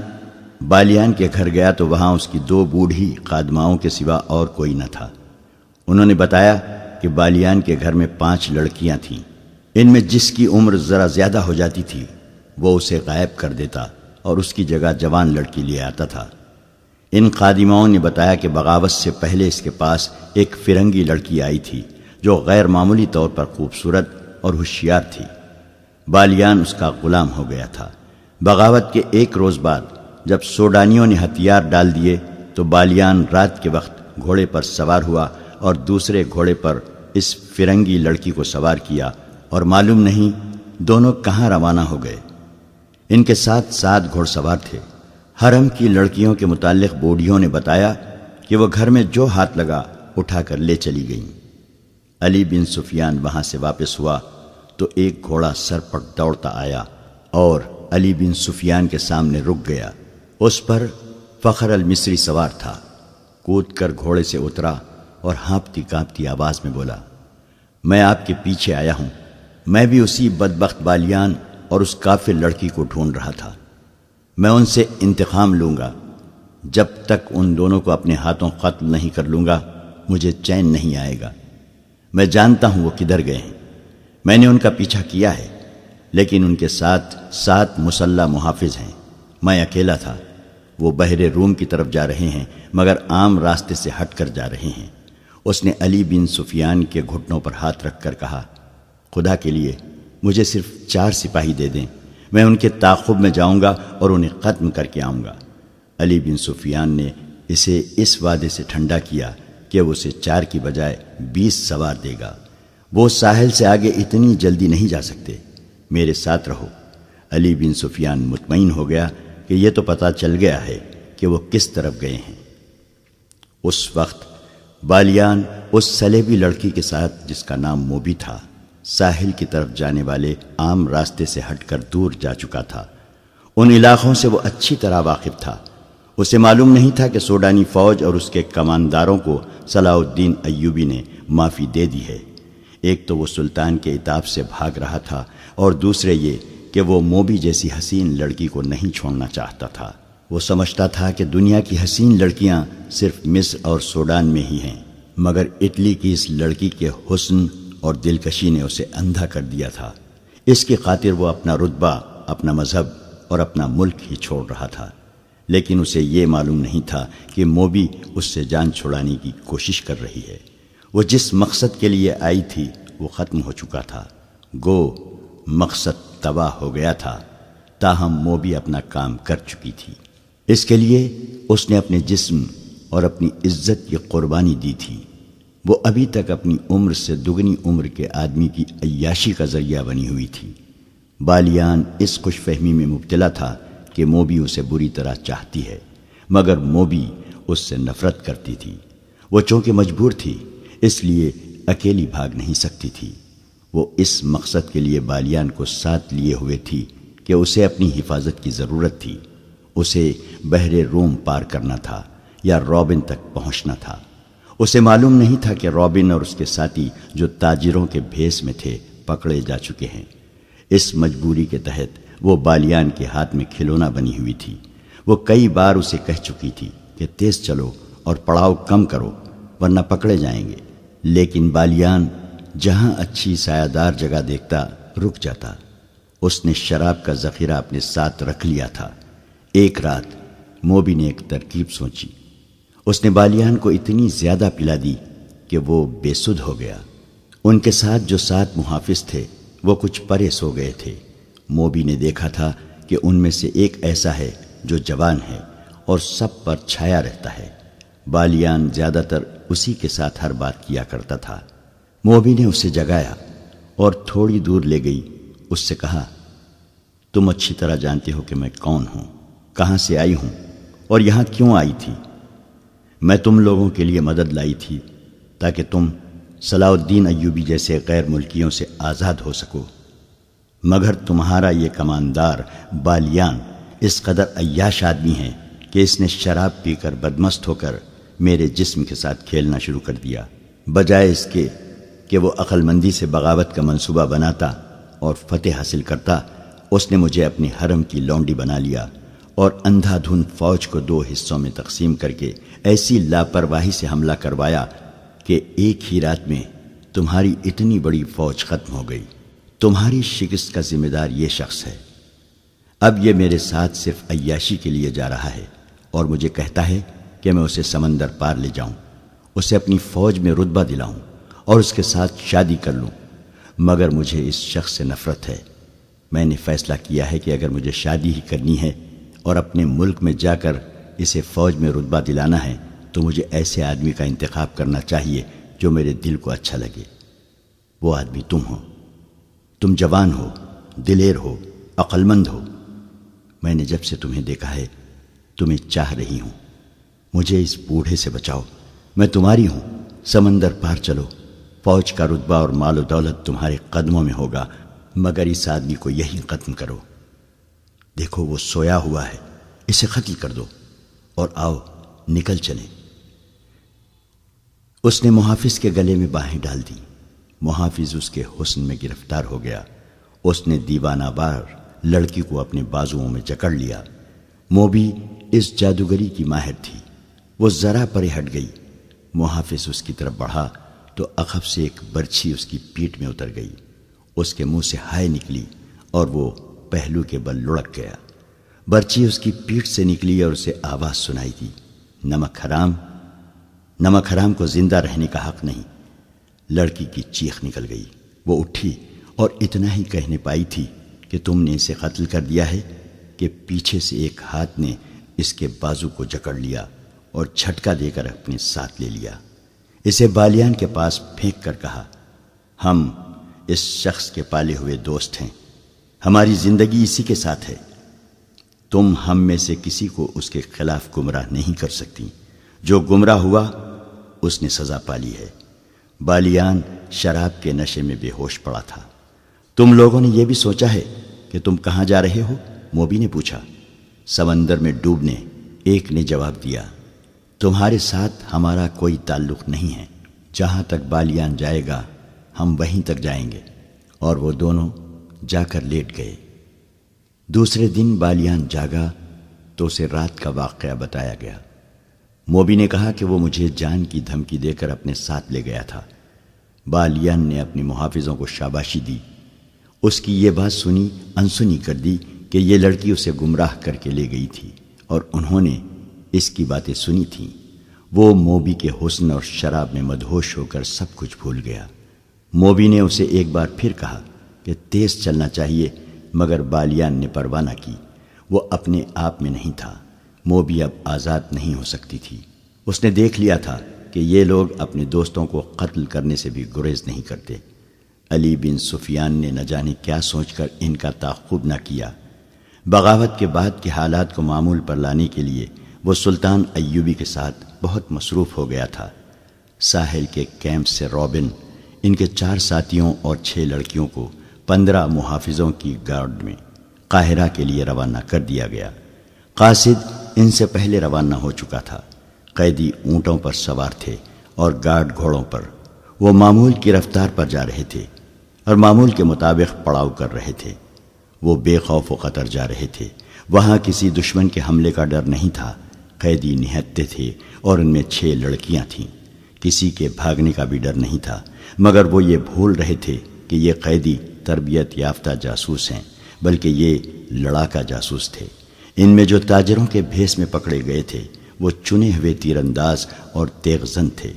Speaker 1: بالیان کے گھر گیا تو وہاں اس کی 2 بوڑھی خادماؤں کے سوا اور کوئی نہ تھا۔ انہوں نے بتایا کہ بالیان کے گھر میں 5 لڑکیاں تھیں۔ ان میں جس کی عمر ذرا زیادہ ہو جاتی تھی وہ اسے غائب کر دیتا اور اس کی جگہ جوان لڑکی لے آتا تھا۔ ان خادماؤں نے بتایا کہ بغاوت سے پہلے اس کے پاس ایک فرنگی لڑکی آئی تھی جو غیر معمولی طور پر خوبصورت اور ہوشیار تھی۔ بالیان اس کا غلام ہو گیا تھا۔ بغاوت کے 1 روز بعد جب سوڈانیوں نے ہتھیار ڈال دیے تو بالیان رات کے وقت گھوڑے پر سوار ہوا اور دوسرے گھوڑے پر اس فرنگی لڑکی کو سوار کیا، اور معلوم نہیں دونوں کہاں روانہ ہو گئے۔ ان کے ساتھ 7 گھوڑ سوار تھے۔ حرم کی لڑکیوں کے متعلق بوڑھیوں نے بتایا کہ وہ گھر میں جو ہاتھ لگا اٹھا کر لے چلی گئیں۔ علی بن سفیان وہاں سے واپس ہوا تو ایک گھوڑا سر پر دوڑتا آیا اور علی بن سفیان کے سامنے رک گیا۔ اس پر فخر المصری سوار تھا۔ کود کر گھوڑے سے اترا اور ہانپتی کانپتی آواز میں بولا، میں آپ کے پیچھے آیا ہوں۔ میں بھی اسی بدبخت بالیان اور اس کافر لڑکی کو ڈھونڈ رہا تھا۔ میں ان سے انتقام لوں گا۔ جب تک ان دونوں کو اپنے ہاتھوں قتل نہیں کر لوں گا مجھے چین نہیں آئے گا۔ میں جانتا ہوں وہ کدھر گئے ہیں۔ میں نے ان کا پیچھا کیا ہے، لیکن ان کے ساتھ 7 مسلح محافظ ہیں۔ میں اکیلا تھا۔ وہ بحر روم کی طرف جا رہے ہیں، مگر عام راستے سے ہٹ کر جا رہے ہیں۔ اس نے علی بن سفیان کے گھٹنوں پر ہاتھ رکھ کر کہا، خدا کے لیے مجھے صرف 4 سپاہی دے دیں، میں ان کے تعاقب میں جاؤں گا اور انہیں ختم کر کے آؤں گا۔ علی بن سفیان نے اسے اس وعدے سے ٹھنڈا کیا کہ وہ اسے 4 کی بجائے 20 سوار دے گا۔ وہ ساحل سے آگے اتنی جلدی نہیں جا سکتے، میرے ساتھ رہو۔ علی بن سفیان مطمئن ہو گیا کہ یہ تو پتہ چل گیا ہے کہ وہ کس طرف گئے ہیں۔ اس وقت بالیان اس سلیبی لڑکی کے ساتھ، جس کا نام موبی تھا، ساحل کی طرف جانے والے عام راستے سے ہٹ کر دور جا چکا تھا۔ ان علاقوں سے وہ اچھی طرح واقف تھا۔ اسے معلوم نہیں تھا کہ سوڈانی فوج اور اس کے کمانداروں کو صلاح الدین ایوبی نے معافی دے دی ہے۔ ایک تو وہ سلطان کے عتاب سے بھاگ رہا تھا، اور دوسرے یہ کہ وہ موبی جیسی حسین لڑکی کو نہیں چھوڑنا چاہتا تھا۔ وہ سمجھتا تھا کہ دنیا کی حسین لڑکیاں صرف مصر اور سوڈان میں ہی ہیں، مگر اٹلی کی اس لڑکی کے حسن اور دلکشی نے اسے اندھا کر دیا تھا۔ اس کی خاطر وہ اپنا رتبہ، اپنا مذہب اور اپنا ملک ہی چھوڑ رہا تھا۔ لیکن اسے یہ معلوم نہیں تھا کہ موبی اس سے جان چھڑانے کی کوشش کر رہی ہے۔ وہ جس مقصد کے لیے آئی تھی وہ ختم ہو چکا تھا، گو مقصد تباہ ہو گیا تھا، تاہم موبی اپنا کام کر چکی تھی۔ اس کے لیے اس نے اپنے جسم اور اپنی عزت کی قربانی دی تھی۔ وہ ابھی تک اپنی عمر سے دگنی عمر کے آدمی کی عیاشی کا ذریعہ بنی ہوئی تھی۔ بالیان اس خوش فہمی میں مبتلا تھا کہ موبی اسے بری طرح چاہتی ہے، مگر موبی اس سے نفرت کرتی تھی۔ وہ چونکہ مجبور تھی، اس لیے اکیلی بھاگ نہیں سکتی تھی۔ وہ اس مقصد کے لیے بالیان کو ساتھ لیے ہوئے تھی کہ اسے اپنی حفاظت کی ضرورت تھی۔ اسے بحر روم پار کرنا تھا یا رابن تک پہنچنا تھا۔ اسے معلوم نہیں تھا کہ رابن اور اس کے ساتھی، جو تاجروں کے بھیس میں تھے، پکڑے جا چکے ہیں۔ اس مجبوری کے تحت وہ بالیان کے ہاتھ میں کھلونا بنی ہوئی تھی۔ وہ کئی بار اسے کہہ چکی تھی کہ تیز چلو اور پڑاؤ کم کرو ورنہ پکڑے جائیں گے، لیکن بالیان جہاں اچھی سایہ دار جگہ دیکھتا رک جاتا۔ اس نے شراب کا ذخیرہ اپنے ساتھ رکھ لیا تھا۔ ایک رات موبی نے ایک ترکیب سوچی۔ اس نے بالیان کو اتنی زیادہ پلا دی کہ وہ بے سدھ ہو گیا۔ ان کے ساتھ جو 7 محافظ تھے وہ کچھ پرے سو گئے تھے۔ موبی نے دیکھا تھا کہ ان میں سے ایک ایسا ہے جو جوان ہے اور سب پر چھایا رہتا ہے۔ بالیان زیادہ تر اسی کے ساتھ ہر بات کیا کرتا تھا۔ موبی نے اسے جگایا اور تھوڑی دور لے گئی۔ اس سے کہا، تم اچھی طرح جانتے ہو کہ میں کون ہوں، کہاں سے آئی ہوں اور یہاں کیوں آئی تھی۔ میں تم لوگوں کے لیے مدد لائی تھی تاکہ تم صلاح الدین ایوبی جیسے غیر ملکیوں سے آزاد ہو سکو، مگر تمہارا یہ کماندار بالیان اس قدر عیاش آدمی ہے کہ اس نے شراب پی کر بدمست ہو کر میرے جسم کے ساتھ کھیلنا شروع کر دیا۔ بجائے اس کے کہ وہ عقل مندی سے بغاوت کا منصوبہ بناتا اور فتح حاصل کرتا، اس نے مجھے اپنی حرم کی لونڈی بنا لیا اور اندھا دھند فوج کو 2 حصوں میں تقسیم کر کے ایسی لاپرواہی سے حملہ کروایا کہ ایک ہی رات میں تمہاری اتنی بڑی فوج ختم ہو گئی۔ تمہاری شکست کا ذمہ دار یہ شخص ہے۔ اب یہ میرے ساتھ صرف عیاشی کے لیے جا رہا ہے اور مجھے کہتا ہے کہ میں اسے سمندر پار لے جاؤں، اسے اپنی فوج میں رتبہ دلاؤں اور اس کے ساتھ شادی کر لوں، مگر مجھے اس شخص سے نفرت ہے۔ میں نے فیصلہ کیا ہے کہ اگر مجھے شادی ہی کرنی ہے اور اپنے ملک میں جا کر اسے فوج میں رتبہ دلانا ہے تو مجھے ایسے آدمی کا انتخاب کرنا چاہیے جو میرے دل کو اچھا لگے۔ وہ آدمی تم ہو۔ تم جوان ہو، دلیر ہو، عقل مند ہو۔ میں نے جب سے تمہیں دیکھا ہے تمہیں چاہ رہی ہوں۔ مجھے اس بوڑھے سے بچاؤ، میں تمہاری ہوں۔ سمندر پار چلو، فوج کا رتبہ اور مال و دولت تمہارے قدموں میں ہوگا، مگر اس آدمی کو یہی ختم کرو۔ دیکھو وہ سویا ہوا ہے، اسے قتل کر دو اور آؤ نکل چلیں۔ اس نے محافظ کے گلے میں باہیں ڈال دی۔ محافظ اس کے حسن میں گرفتار ہو گیا۔ اس نے دیوانہ وار لڑکی کو اپنے بازوؤں میں جکڑ لیا۔ موبی اس جادوگری کی ماہر تھی۔ وہ ذرا پرے ہٹ گئی۔ محافظ اس کی طرف بڑھا تو عقب سے ایک برچھی اس کی پیٹھ میں اتر گئی۔ اس کے منہ سے ہائے نکلی اور وہ پہلو کے بل لڑک گیا۔ برچھی اس کی پیٹھ سے نکلی اور اسے آواز سنائی دی، نمک حرام، نمک حرام کو زندہ رہنے کا حق نہیں۔ لڑکی کی چیخ نکل گئی۔ وہ اٹھی اور اتنا ہی کہنے پائی تھی کہ تم نے اسے قتل کر دیا ہے کہ پیچھے سے ایک ہاتھ نے اس کے بازو کو جکڑ لیا اور جھٹکا دے کر اپنے ساتھ لے لیا۔ اسے بالیان کے پاس پھینک کر کہا، ہم اس شخص کے پالے ہوئے دوست ہیں، ہماری زندگی اسی کے ساتھ ہے، تم ہم میں سے کسی کو اس کے خلاف گمراہ نہیں کر سکتی۔ جو گمراہ ہوا اس نے سزا پالی ہے۔ بالیان شراب کے نشے میں بے ہوش پڑا تھا۔ تم لوگوں نے یہ بھی سوچا ہے کہ تم کہاں جا رہے ہو؟ موبی نے پوچھا۔ سمندر میں ڈوبنے، ایک نے جواب دیا۔ تمہارے ساتھ ہمارا کوئی تعلق نہیں ہے، جہاں تک بالیان جائے گا ہم وہیں تک جائیں گے۔ اور وہ دونوں جا کر لیٹ گئے۔ دوسرے دن بالیان جاگا تو اسے رات کا واقعہ بتایا گیا۔ موبی نے کہا کہ وہ مجھے جان کی دھمکی دے کر اپنے ساتھ لے گیا تھا۔ بالیان نے اپنے محافظوں کو شاباشی دی۔ اس کی یہ بات سنی انسنی کر دی کہ یہ لڑکی اسے گمراہ کر کے لے گئی تھی اور انہوں نے اس کی باتیں سنی تھیں۔ وہ موبی کے حسن اور شراب میں مدہوش ہو کر سب کچھ بھول گیا۔ موبی نے اسے ایک بار پھر کہا کہ تیز چلنا چاہیے، مگر بالیان نے پرواہ نہ کی۔ وہ اپنے آپ میں نہیں تھا۔ موبی اب آزاد نہیں ہو سکتی تھی۔ اس نے دیکھ لیا تھا کہ یہ لوگ اپنے دوستوں کو قتل کرنے سے بھی گریز نہیں کرتے۔ علی بن سفیان نے نہ جانے کیا سوچ کر ان کا تعاقب نہ کیا۔ بغاوت کے بعد کے حالات کو معمول پر لانے کے لیے وہ سلطان ایوبی کے ساتھ بہت مصروف ہو گیا تھا۔ ساحل کے کیمپ سے رابن، ان کے 4 ساتھیوں اور 6 لڑکیوں کو 15 محافظوں کی گارڈ میں قاہرہ کے لیے روانہ کر دیا گیا۔ قاصد ان سے پہلے روانہ ہو چکا تھا۔ قیدی اونٹوں پر سوار تھے اور گارڈ گھوڑوں پر۔ وہ معمول کی رفتار پر جا رہے تھے اور معمول کے مطابق پڑاؤ کر رہے تھے۔ وہ بے خوف و خطر جا رہے تھے۔ وہاں کسی دشمن کے حملے کا ڈر نہیں تھا۔ قیدی نہتے تھے اور ان میں 6 لڑکیاں تھیں۔ کسی کے بھاگنے کا بھی ڈر نہیں تھا، مگر وہ یہ بھول رہے تھے کہ یہ قیدی تربیت یافتہ جاسوس ہیں، بلکہ یہ لڑاکا جاسوس تھے۔ ان میں جو تاجروں کے بھیس میں پکڑے گئے تھے وہ چنے ہوئے تیر انداز اور تیغ زن تھے،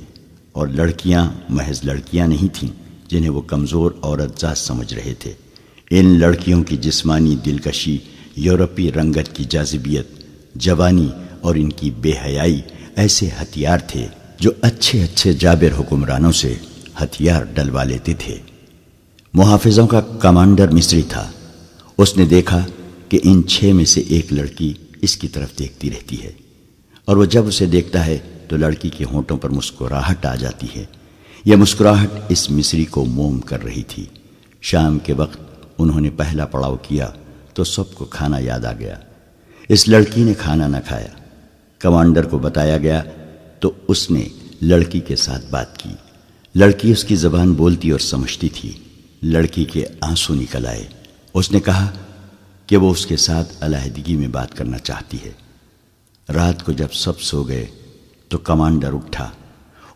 Speaker 1: اور لڑکیاں محض لڑکیاں نہیں تھیں جنہیں وہ کمزور عورت ذات سمجھ رہے تھے۔ ان لڑکیوں کی جسمانی دلکشی، یورپی رنگت کی جاذبیت، جوانی اور ان کی بے حیائی ایسے ہتھیار تھے جو اچھے اچھے جابر حکمرانوں سے ہتھیار ڈلوا لیتے تھے۔ محافظوں کا کمانڈر مصری تھا۔ اس نے دیکھا کہ ان 6 میں سے ایک لڑکی اس کی طرف دیکھتی رہتی ہے، اور وہ جب اسے دیکھتا ہے تو لڑکی کے ہونٹوں پر مسکراہٹ آ جاتی ہے۔ یہ مسکراہٹ اس مصری کو موم کر رہی تھی۔ شام کے وقت انہوں نے پہلا پڑاؤ کیا تو سب کو کھانا یاد آ گیا۔ اس لڑکی نے کھانا نہ کھایا۔ کمانڈر کو بتایا گیا تو اس نے لڑکی کے ساتھ بات کی۔ لڑکی اس کی زبان بولتی اور سمجھتی تھی۔ لڑکی کے آنسو نکل آئے۔ اس نے کہا کہ وہ اس کے ساتھ علیحدگی میں بات کرنا چاہتی ہے۔ رات کو جب سب سو گئے تو کمانڈر اٹھا۔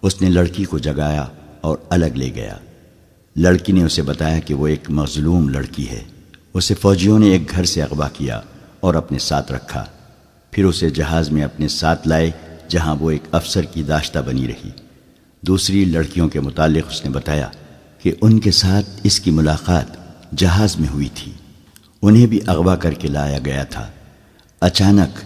Speaker 1: اس نے لڑکی کو جگایا اور الگ لے گیا۔ لڑکی نے اسے بتایا کہ وہ ایک مظلوم لڑکی ہے۔ اسے فوجیوں نے ایک گھر سے اغوا کیا اور اپنے ساتھ رکھا، پھر اسے جہاز میں اپنے ساتھ لائے جہاں وہ ایک افسر کی داشتہ بنی رہی۔ دوسری لڑکیوں کے متعلق اس نے بتایا کہ ان کے ساتھ اس کی ملاقات جہاز میں ہوئی تھی۔ انہیں بھی اغوا کر کے لایا گیا تھا۔ اچانک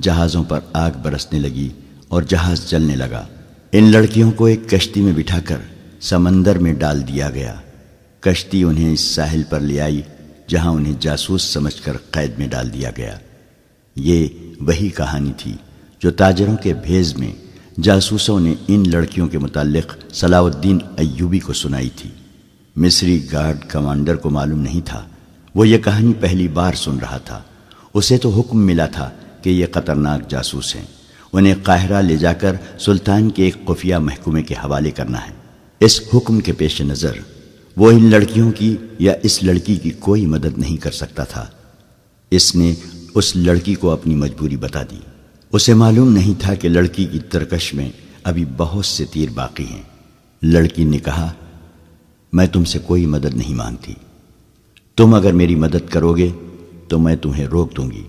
Speaker 1: جہازوں پر آگ برسنے لگی اور جہاز جلنے لگا۔ ان لڑکیوں کو ایک کشتی میں بٹھا کر سمندر میں ڈال دیا گیا۔ کشتی انہیں اس ساحل پر لے آئی جہاں انہیں جاسوس سمجھ کر قید میں ڈال دیا گیا۔ یہ وہی کہانی تھی جو تاجروں کے بھیز میں جاسوسوں نے ان لڑکیوں کے متعلق صلاح الدین ایوبی کو سنائی تھی۔ مصری گارڈ کمانڈر کو معلوم نہیں تھا۔ وہ یہ کہانی پہلی بار سن رہا تھا۔ اسے تو حکم ملا تھا کہ یہ خطرناک جاسوس ہیں، انہیں قاہرہ لے جا کر سلطان کے ایک خفیہ محکمے کے حوالے کرنا ہے۔ اس حکم کے پیش نظر وہ ان لڑکیوں کی یا اس لڑکی کی کوئی مدد نہیں کر سکتا تھا۔ اس نے اس لڑکی کو اپنی مجبوری بتا دی۔ اسے معلوم نہیں تھا کہ لڑکی کی ترکش میں ابھی بہت سے تیر باقی ہیں۔ لڑکی نے کہا، میں تم سے کوئی مدد نہیں مانگتی، تم اگر میری مدد کرو گے تو میں تمہیں روک دوں گی،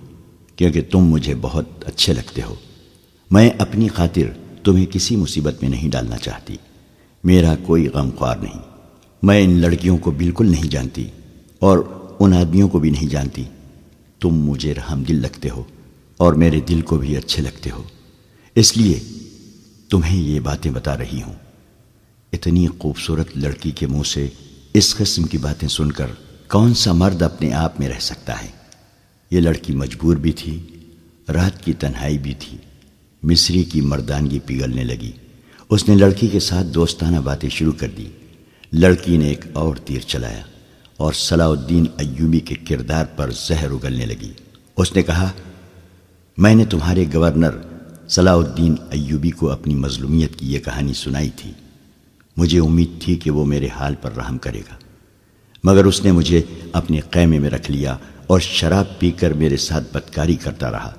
Speaker 1: کیونکہ تم مجھے بہت اچھے لگتے ہو۔ میں اپنی خاطر تمہیں کسی مصیبت میں نہیں ڈالنا چاہتی، میرا کوئی غم خوار نہیں۔ میں ان لڑکیوں کو بالکل نہیں جانتی اور ان آدمیوں کو بھی نہیں جانتی۔ تم مجھے رحم دل لگتے ہو اور میرے دل کو بھی اچھے لگتے ہو، اس لیے تمہیں یہ باتیں بتا رہی ہوں۔ اتنی خوبصورت لڑکی کے منہ سے اس قسم کی باتیں سن کر کون سا مرد اپنے آپ میں رہ سکتا ہے؟ یہ لڑکی مجبور بھی تھی، رات کی تنہائی بھی تھی۔ مصری کی مردانگی پگھلنے لگی۔ اس نے لڑکی کے ساتھ دوستانہ باتیں شروع کر دی۔ لڑکی نے ایک اور تیر چلایا اور صلاح الدین ایوبی کے کردار پر زہر اگلنے لگی۔ اس نے کہا، میں نے تمہارے گورنر صلاح الدین ایوبی کو اپنی مظلومیت کی یہ کہانی سنائی تھی۔ مجھے امید تھی کہ وہ میرے حال پر رحم کرے گا، مگر اس نے مجھے اپنے خیمے میں رکھ لیا اور شراب پی کر میرے ساتھ بدکاری کرتا رہا۔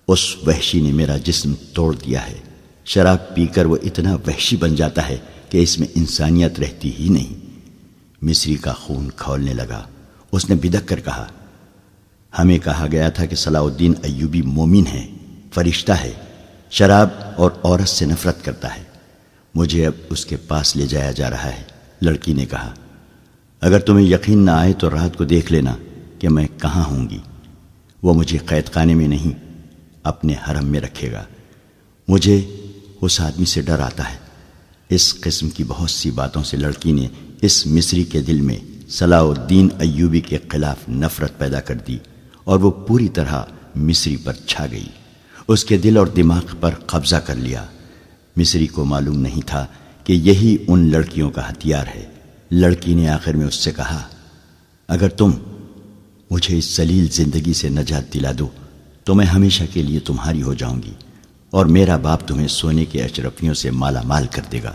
Speaker 1: اس وحشی نے میرا جسم توڑ دیا ہے۔ شراب پی کر وہ اتنا وحشی بن جاتا ہے کہ اس میں انسانیت رہتی ہی نہیں۔ مصری کا خون کھولنے لگا۔ اس نے بدک کر کہا، ہمیں کہا گیا تھا کہ صلاح الدین ایوبی مومن ہے، فرشتہ ہے، شراب اور عورت سے نفرت کرتا ہے۔ مجھے اب اس کے پاس لے جایا جا رہا ہے۔ لڑکی نے کہا، اگر تمہیں یقین نہ آئے تو رات کو دیکھ لینا کہ میں کہاں ہوں گی۔ وہ مجھے قید خانے میں نہیں، اپنے حرم میں رکھے گا۔ مجھے اس آدمی سے ڈر آتا ہے۔ اس قسم کی بہت سی باتوں سے لڑکی نے اس مصری کے دل میں صلاح الدین ایوبی کے خلاف نفرت پیدا کر دی اور وہ پوری طرح مصری پر چھا گئی۔ اس کے دل اور دماغ پر قبضہ کر لیا۔ مصری کو معلوم نہیں تھا کہ یہی ان لڑکیوں کا ہتھیار ہے۔ لڑکی نے آخر میں اس سے کہا، اگر تم مجھے اس ذلیل زندگی سے نجات دلا دو تو میں ہمیشہ کے لیے تمہاری ہو جاؤں گی اور میرا باپ تمہیں سونے کے اشرفیوں سے مالا مال کر دے گا۔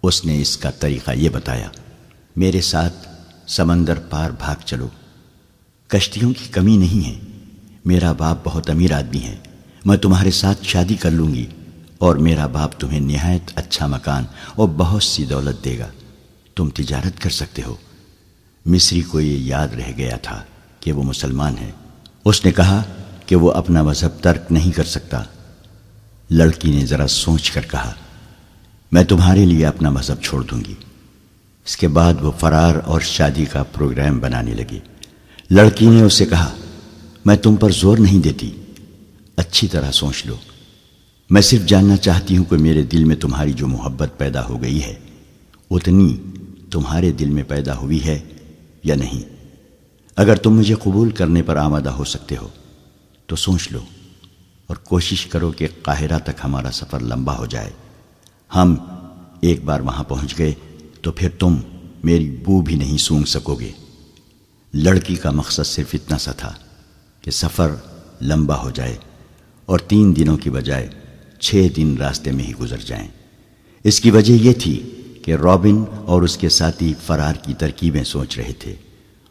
Speaker 1: اس نے اس کا طریقہ یہ بتایا، میرے ساتھ سمندر پار بھاگ چلو، کشتیوں کی کمی نہیں ہے، میرا باپ بہت امیر آدمی ہے، میں تمہارے ساتھ شادی کر لوں گی اور میرا باپ تمہیں نہایت اچھا مکان اور بہت سی دولت دے گا، تم تجارت کر سکتے ہو۔ مصری کو یہ یاد رہ گیا تھا کہ وہ مسلمان ہے۔ اس نے کہا کہ وہ اپنا مذہب ترک نہیں کر سکتا۔ لڑکی نے ذرا سوچ کر کہا، میں تمہارے لیے اپنا مذہب چھوڑ دوں گی۔ اس کے بعد وہ فرار اور شادی کا پروگرام بنانے لگی۔ لڑکی نے اسے کہا، میں تم پر زور نہیں دیتی، اچھی طرح سوچ لو، میں صرف جاننا چاہتی ہوں کہ میرے دل میں تمہاری جو محبت پیدا ہو گئی ہے اتنی تمہارے دل میں پیدا ہوئی ہے یا نہیں۔ اگر تم مجھے قبول کرنے پر آمادہ ہو سکتے ہو تو سوچ لو اور کوشش کرو کہ قاہرہ تک ہمارا سفر لمبا ہو جائے۔ ہم ایک بار وہاں پہنچ گئے تو پھر تم میری بو بھی نہیں سونگھ سکو گے۔ لڑکی کا مقصد صرف اتنا سا تھا کہ سفر لمبا ہو جائے اور 3 دنوں کی بجائے 6 دن راستے میں ہی گزر جائیں۔ اس کی وجہ یہ تھی کہ رابن اور اس کے ساتھی فرار کی ترکیبیں سوچ رہے تھے۔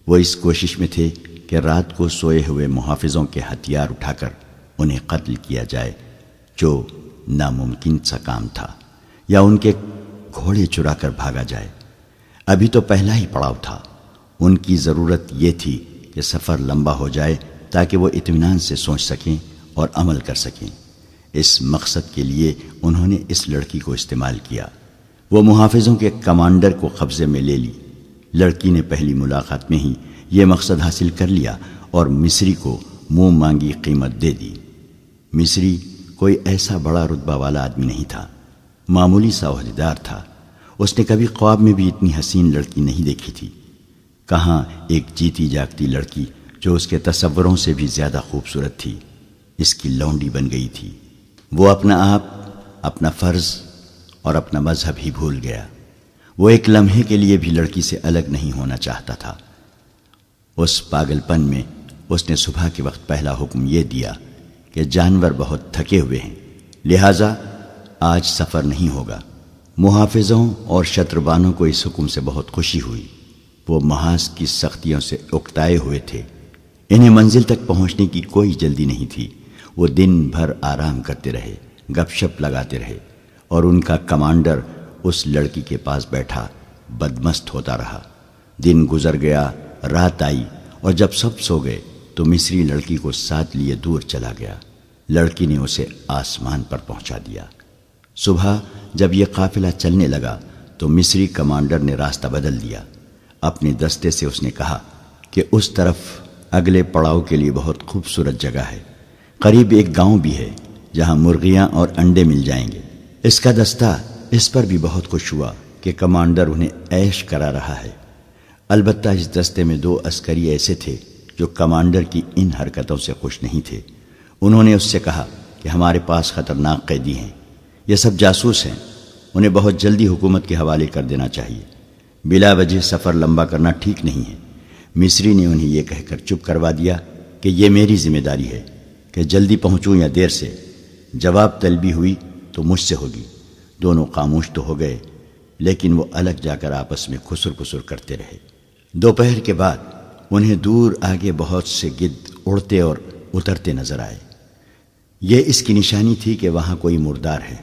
Speaker 1: وہ اس کوشش میں تھے کہ رات کو سوئے ہوئے محافظوں کے ہتھیار اٹھا کر انہیں قتل کیا جائے، جو ناممکن سا کام تھا، یا ان کے گھوڑے چرا کر بھاگا جائے۔ ابھی تو پہلا ہی پڑاؤ تھا۔ ان کی ضرورت یہ تھی کہ سفر لمبا ہو جائے تاکہ وہ اطمینان سے سوچ سکیں اور عمل کر سکیں۔ اس مقصد کے لیے انہوں نے اس لڑکی کو استعمال کیا۔ وہ محافظوں کے کمانڈر کو قبضے میں لے لی۔ لڑکی نے پہلی ملاقات میں ہی یہ مقصد حاصل کر لیا اور مصری کو منہ مانگی قیمت دے دی۔ مصری کوئی ایسا بڑا رتبہ والا آدمی نہیں تھا، معمولی سا عہدیدار تھا۔ اس نے کبھی خواب میں بھی اتنی حسین لڑکی نہیں دیکھی تھی۔ کہاں ایک جیتی جاگتی لڑکی جو اس کے تصوروں سے بھی زیادہ خوبصورت تھی اس کی لونڈی بن گئی تھی۔ وہ اپنا آپ، اپنا فرض اور اپنا مذہب ہی بھول گیا۔ وہ ایک لمحے کے لیے بھی لڑکی سے الگ نہیں ہونا چاہتا تھا۔ اس پاگل پن میں اس نے صبح کے وقت پہلا حکم یہ دیا کہ جانور بہت تھکے ہوئے ہیں، لہٰذا آج سفر نہیں ہوگا، محافظوں اور شتربانوں کو اس حکم سے بہت خوشی ہوئی۔ وہ محاذ کی سختیوں سے اکتائے ہوئے تھے، انہیں منزل تک پہنچنے کی کوئی جلدی نہیں تھی۔ وہ دن بھر آرام کرتے رہے، گپ شپ لگاتے رہے، اور ان کا کمانڈر اس لڑکی کے پاس بیٹھا بدمست ہوتا رہا۔ دن گزر گیا، رات آئی، اور جب سب سو گئے تو مصری لڑکی کو ساتھ لیے دور چلا گیا۔ لڑکی نے اسے آسمان پر پہنچا دیا۔ صبح جب یہ قافلہ چلنے لگا تو مصری کمانڈر نے راستہ بدل دیا۔ اپنے دستے سے اس نے کہا کہ اس طرف اگلے پڑاؤ کے لیے بہت خوبصورت جگہ ہے، قریب ایک گاؤں بھی ہے جہاں مرغیاں اور انڈے مل جائیں گے۔ اس کا دستہ اس پر بھی بہت خوش ہوا کہ کمانڈر انہیں عیش کرا رہا ہے۔ البتہ اس دستے میں 2 عسکری ایسے تھے جو کمانڈر کی ان حرکتوں سے خوش نہیں تھے۔ انہوں نے اس سے کہا کہ ہمارے پاس خطرناک قیدی ہیں، یہ سب جاسوس ہیں، انہیں بہت جلدی حکومت کے حوالے کر دینا چاہیے۔ بلا وجہ سفر لمبا کرنا ٹھیک نہیں ہے۔ مصری نے انہیں یہ کہہ کر چپ کروا دیا کہ یہ میری ذمہ داری ہے کہ جلدی پہنچوں یا دیر سے، جواب طلبی ہوئی تو مجھ سے ہوگی۔ دونوں خاموش تو ہو گئے، لیکن وہ الگ جا کر آپس میں خسر پسر کرتے رہے۔ دوپہر کے بعد انہیں دور آگے بہت سے گدھ اڑتے اور اترتے نظر آئے۔ یہ اس کی نشانی تھی کہ وہاں کوئی مردار ہے۔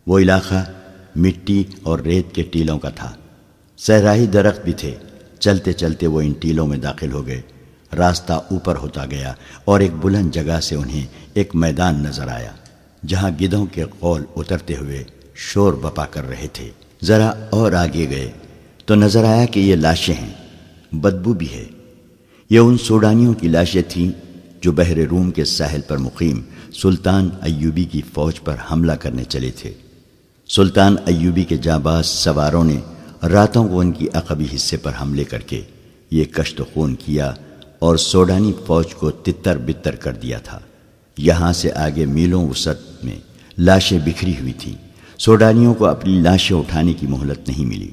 Speaker 1: وہ علاقہ مٹی اور ریت کے ٹیلوں کا تھا، صحرائی درخت بھی تھے۔ چلتے چلتے وہ ان ٹیلوں میں داخل ہو گئے۔ راستہ اوپر ہوتا گیا اور ایک بلند جگہ سے انہیں ایک میدان نظر آیا جہاں گدھوں کے قول اترتے ہوئے شور بپا کر رہے تھے۔ ذرا اور آگے گئے تو نظر آیا کہ یہ لاشیں ہیں، بدبو بھی ہے۔ یہ ان سوڈانیوں کی لاشیں تھیں جو بحر روم کے ساحل پر مقیم سلطان ایوبی کی فوج پر حملہ کرنے چلے تھے۔ سلطان ایوبی کے جانباز سواروں نے راتوں کو ان کی عقبی حصے پر حملے کر کے یہ کشت و خون کیا اور سوڈانی فوج کو تتر بتر کر دیا تھا۔ یہاں سے آگے میلوں وسعت میں لاشیں بکھری ہوئی تھیں۔ سوڈانیوں کو اپنی لاشیں اٹھانے کی مہلت نہیں ملی۔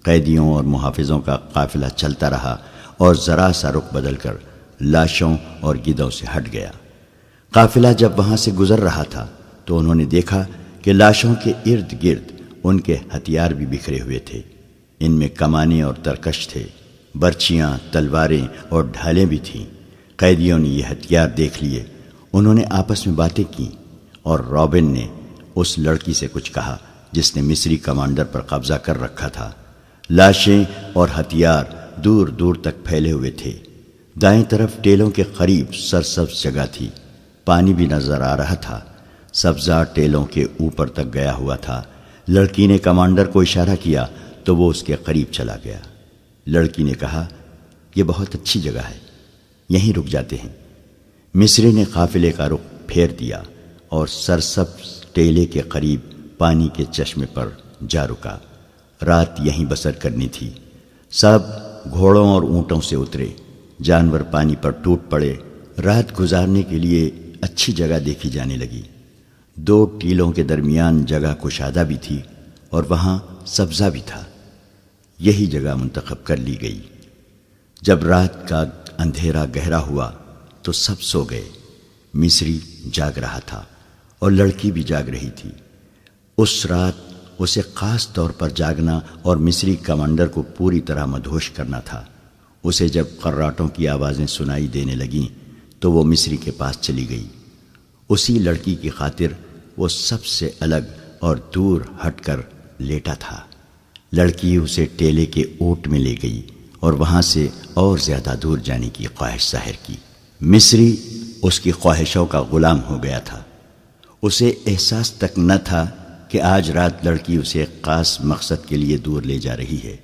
Speaker 1: قیدیوں اور محافظوں کا قافلہ چلتا رہا اور ذرا سا رخ بدل کر لاشوں اور گدھوں سے ہٹ گیا۔ قافلہ جب وہاں سے گزر رہا تھا تو انہوں نے دیکھا کہ لاشوں کے ارد گرد ان کے ہتھیار بھی بکھرے ہوئے تھے۔ ان میں کمانیں اور ترکش تھے، برچیاں، تلواریں اور ڈھالیں بھی تھیں۔ قیدیوں نے یہ ہتھیار دیکھ لیے۔ انہوں نے آپس میں باتیں کیں اور رابن نے اس لڑکی سے کچھ کہا جس نے مصری کمانڈر پر قبضہ کر رکھا تھا۔ لاشیں اور ہتھیار دور دور تک پھیلے ہوئے تھے۔ دائیں طرف ٹیلوں کے قریب سرسبز جگہ تھی، پانی بھی نظر آ رہا تھا۔ سبزہ ٹیلوں کے اوپر تک گیا ہوا تھا۔ لڑکی نے کمانڈر کو اشارہ کیا تو وہ اس کے قریب چلا گیا۔ لڑکی نے کہا، یہ بہت اچھی جگہ ہے، یہیں رک جاتے ہیں۔ مصری نے قافلے کا رخ پھیر دیا اور سرسبز ٹیلے کے قریب پانی کے چشمے پر جا رکا۔ رات یہیں بسر کرنی تھی۔ سب گھوڑوں اور اونٹوں سے اترے، جانور پانی پر ٹوٹ پڑے۔ رات گزارنے کے لیے اچھی جگہ دیکھی جانے لگی۔ 2 ٹیلوں کے درمیان جگہ کشادہ بھی تھی اور وہاں سبزہ بھی تھا۔ یہی جگہ منتخب کر لی گئی۔ جب رات کا اندھیرا گہرا ہوا تو سب سو گئے۔ مصری جاگ رہا تھا اور لڑکی بھی جاگ رہی تھی۔ اس رات اسے خاص طور پر جاگنا اور مصری کمانڈر کو پوری طرح مدہوش کرنا تھا۔ اسے جب خراٹوں کی آوازیں سنائی دینے لگیں تو وہ مصری کے پاس چلی گئی۔ اسی لڑکی کی خاطر وہ سب سے الگ اور دور ہٹ کر لیٹا تھا۔ لڑکی اسے ٹیلے کے اوٹ میں لے گئی اور وہاں سے اور زیادہ دور جانے کی خواہش ظاہر کی۔ مصری اس کی خواہشوں کا غلام ہو گیا تھا۔ اسے احساس تک نہ تھا کہ آج رات لڑکی اسے ایک خاص مقصد کے لیے دور لے جا رہی ہے۔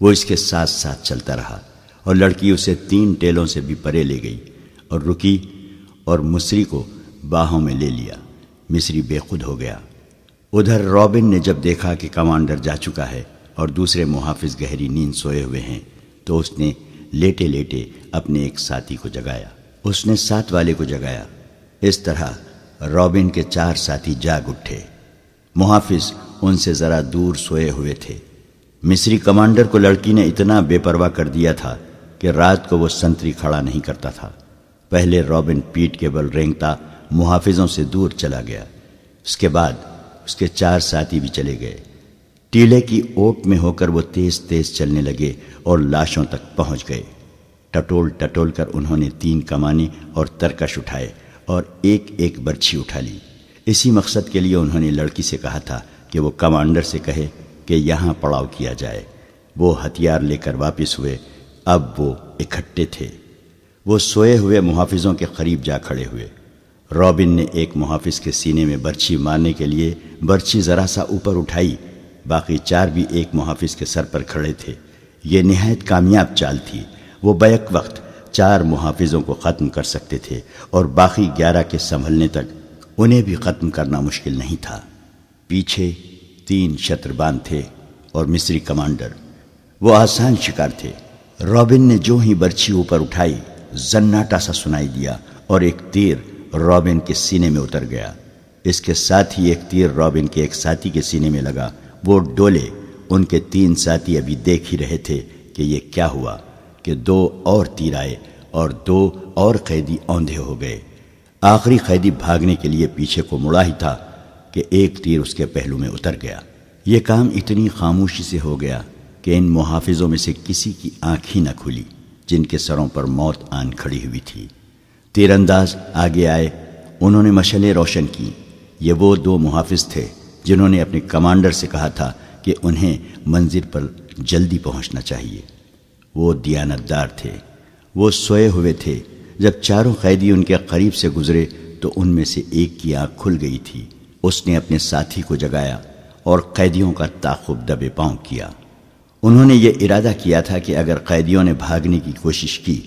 Speaker 1: وہ اس کے ساتھ ساتھ چلتا رہا اور لڑکی اسے 3 ٹیلوں سے بھی پرے لے گئی اور رکی اور مصری کو باہوں میں لے لیا۔ مصری بے خود ہو گیا۔ ادھر رابن نے جب دیکھا کہ کمانڈر جا چکا ہے اور دوسرے محافظ گہری نیند سوئے ہوئے ہیں تو اس نے لیٹے لیٹے اپنے ایک ساتھی کو جگایا۔ اس نے 7 والے کو جگایا۔ اس طرح رابن کے 4 ساتھی جاگ اٹھے۔ محافظ ان سے ذرا دور سوئے ہوئے تھے۔ مصری کمانڈر کو لڑکی نے اتنا بے پرواہ کر دیا تھا کہ رات کو وہ سنتری کھڑا نہیں کرتا تھا۔ پہلے رابن پیٹھ کے بل رینگتا محافظوں سے دور چلا گیا۔ اس کے بعد اس کے 4 ساتھی بھی چلے گئے۔ ٹیلے کی اوٹ میں ہو کر وہ تیز تیز چلنے لگے اور لاشوں تک پہنچ گئے۔ ٹٹول ٹٹول کر انہوں نے 3 کمانے اور ترکش اٹھائے اور ایک ایک برچھی اٹھا لی۔ اسی مقصد کے لیے انہوں نے لڑکی سے کہا تھا کہ وہ کمانڈر سے کہے کہ یہاں پڑاؤ کیا جائے۔ وہ ہتھیار لے کر واپس ہوئے۔ اب وہ اکٹھے تھے۔ وہ سوئے ہوئے محافظوں کے قریب جا کھڑے ہوئے۔ رابن نے ایک محافظ کے سینے میں برچھی مارنے کے لیے برچھی ذرا سا اوپر اٹھائی، باقی 4 بھی ایک محافظ کے سر پر کھڑے تھے۔ یہ نہایت کامیاب چال تھی۔ وہ بیک وقت 4 محافظوں کو ختم کر سکتے تھے اور باقی 11 کے سنبھلنے تک انہیں بھی ختم کرنا مشکل نہیں تھا۔ پیچھے 3 شتربان تھے اور مصری کمانڈر۔ وہ آسان شکار تھے۔ رابن نے جو ہی برچھی اوپر اٹھائی، زناٹا سا سنائی دیا اور ایک تیر رابن کے سینے میں اتر گیا۔ اس کے ساتھ ہی ایک تیر رابن کے ایک ساتھی کے سینے میں لگا۔ وہ ڈولے۔ ان کے 3 ساتھی ابھی دیکھ ہی رہے تھے کہ یہ کیا ہوا کہ 2 اور تیر آئے اور 2 اور قیدی اوندھے ہو گئے۔ آخری قیدی بھاگنے کے لیے پیچھے کو مڑا ہی تھا کہ ایک تیر اس کے پہلو میں اتر گیا۔ یہ کام اتنی خاموشی سے ہو گیا کہ ان محافظوں میں سے کسی کی آنکھ ہی نہ کھلی، جن کے سروں پر موت آن کھڑی ہوئی تھی۔ تیر انداز آگے آئے۔ انہوں نے مشعلیں روشن کی۔ یہ وہ 2 محافظ تھے جنہوں نے اپنے کمانڈر سے کہا تھا کہ انہیں منزل پر جلدی پہنچنا چاہیے۔ وہ دیانتدار تھے۔ وہ سوئے ہوئے تھے۔ جب 4 قیدی ان کے قریب سے گزرے تو ان میں سے ایک کی آنکھ کھل گئی تھی۔ اس نے اپنے ساتھی کو جگایا اور قیدیوں کا تعاقب دبے پاؤں کیا۔ انہوں نے یہ ارادہ کیا تھا کہ اگر قیدیوں نے بھاگنے کی کوشش کی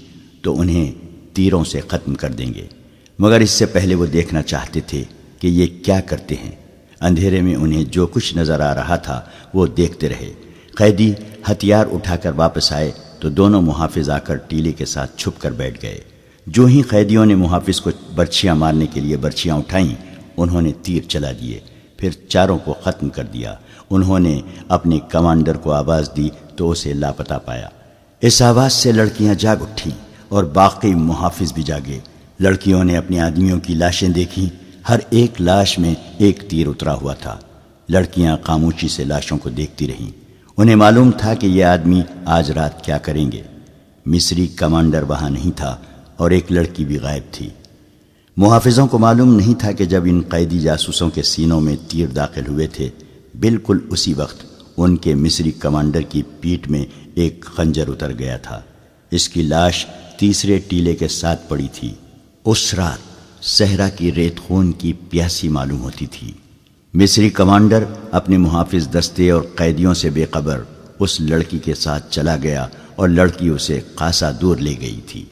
Speaker 1: تو انہیں تیروں سے ختم کر دیں گے، مگر اس سے پہلے وہ دیکھنا چاہتے تھے کہ یہ کیا کرتے ہیں۔ اندھیرے میں انہیں جو کچھ نظر آ رہا تھا وہ دیکھتے رہے۔ قیدی ہتھیار اٹھا کر واپس آئے تو دونوں محافظ آ کر ٹیلے کے ساتھ چھپ کر بیٹھ گئے۔ جو ہی قیدیوں نے محافظ کو برچھیاں مارنے کے لیے برچھیاں اٹھائیں، انہوں نے تیر چلا دیے، پھر 4 کو ختم کر دیا۔ انہوں نے اپنے کمانڈر کو آواز دی تو اسے لاپتہ پایا۔ اس آواز سے لڑکیاں جاگ اٹھیں اور باقی محافظ بھی جاگے۔ لڑکیوں نے اپنے آدمیوں کی لاشیں دیکھیں۔ ہر ایک لاش میں ایک تیر اترا ہوا تھا۔ لڑکیاں خاموشی سے لاشوں کو دیکھتی رہیں۔ انہیں معلوم تھا کہ یہ آدمی آج رات کیا کریں گے۔ مصری کمانڈر وہاں نہیں تھا اور ایک لڑکی بھی غائب تھی۔ محافظوں کو معلوم نہیں تھا کہ جب ان قیدی جاسوسوں کے سینوں میں تیر داخل ہوئے تھے، بالکل اسی وقت ان کے مصری کمانڈر کی پیٹھ میں ایک خنجر اتر گیا تھا۔ اس کی لاش تیسرے ٹیلے کے ساتھ پڑی تھی۔ اس رات صحرا کی ریت خون کی پیاسی معلوم ہوتی تھی۔ مصری کمانڈر اپنے محافظ دستے اور قیدیوں سے بے خبر اس لڑکی کے ساتھ چلا گیا اور لڑکی اسے خاصا دور لے گئی تھی۔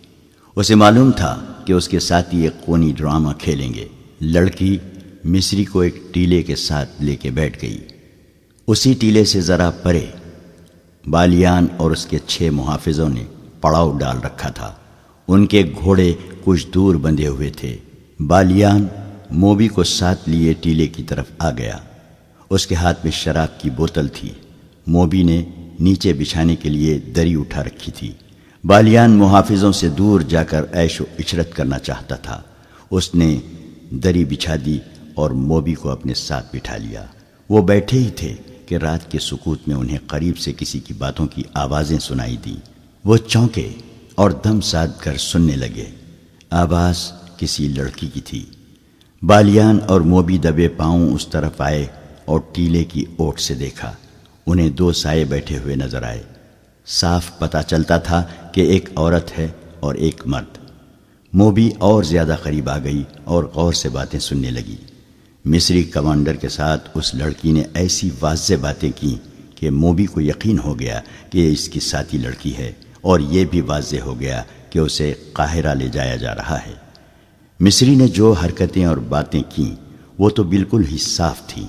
Speaker 1: اسے معلوم تھا کہ اس کے ساتھی ایک خونی ڈرامہ کھیلیں گے۔ لڑکی مصری کو ایک ٹیلے کے ساتھ لے کے بیٹھ گئی۔ اسی ٹیلے سے ذرا پرے بالیان اور اس کے 6 محافظوں نے پڑاؤ ڈال رکھا تھا۔ ان کے گھوڑے کچھ دور بندھے ہوئے تھے۔ بالیان موبی کو ساتھ لیے ٹیلے کی طرف آ گیا۔ اس کے ہاتھ میں شراب کی بوتل تھی۔ موبی نے نیچے بچھانے کے لیے دری اٹھا رکھی تھی۔ بالیان محافظوں سے دور جا کر عیش و عشرت کرنا چاہتا تھا۔ اس نے دری بچھا دی اور موبی کو اپنے ساتھ بٹھا لیا۔ وہ بیٹھے ہی تھے کہ رات کے سکوت میں انہیں قریب سے کسی کی باتوں کی آوازیں سنائی دیں۔ وہ چونکے اور دم ساد کر سننے لگے۔ آواز کسی لڑکی کی تھی۔ بالیان اور موبی دبے پاؤں اس طرف آئے اور ٹیلے کی اوٹ سے دیکھا۔ انہیں 2 سائے بیٹھے ہوئے نظر آئے۔ صاف پتہ چلتا تھا کہ ایک عورت ہے اور ایک مرد۔ موبی اور زیادہ قریب آ گئی اور غور سے باتیں سننے لگی۔ مصری کمانڈر کے ساتھ اس لڑکی نے ایسی واضح باتیں کی کہ موبی کو یقین ہو گیا کہ یہ اس کی ساتھی لڑکی ہے، اور یہ بھی واضح ہو گیا کہ اسے قاہرہ لے جایا جا رہا ہے۔ مصری نے جو حرکتیں اور باتیں کیں وہ تو بالکل ہی صاف تھیں،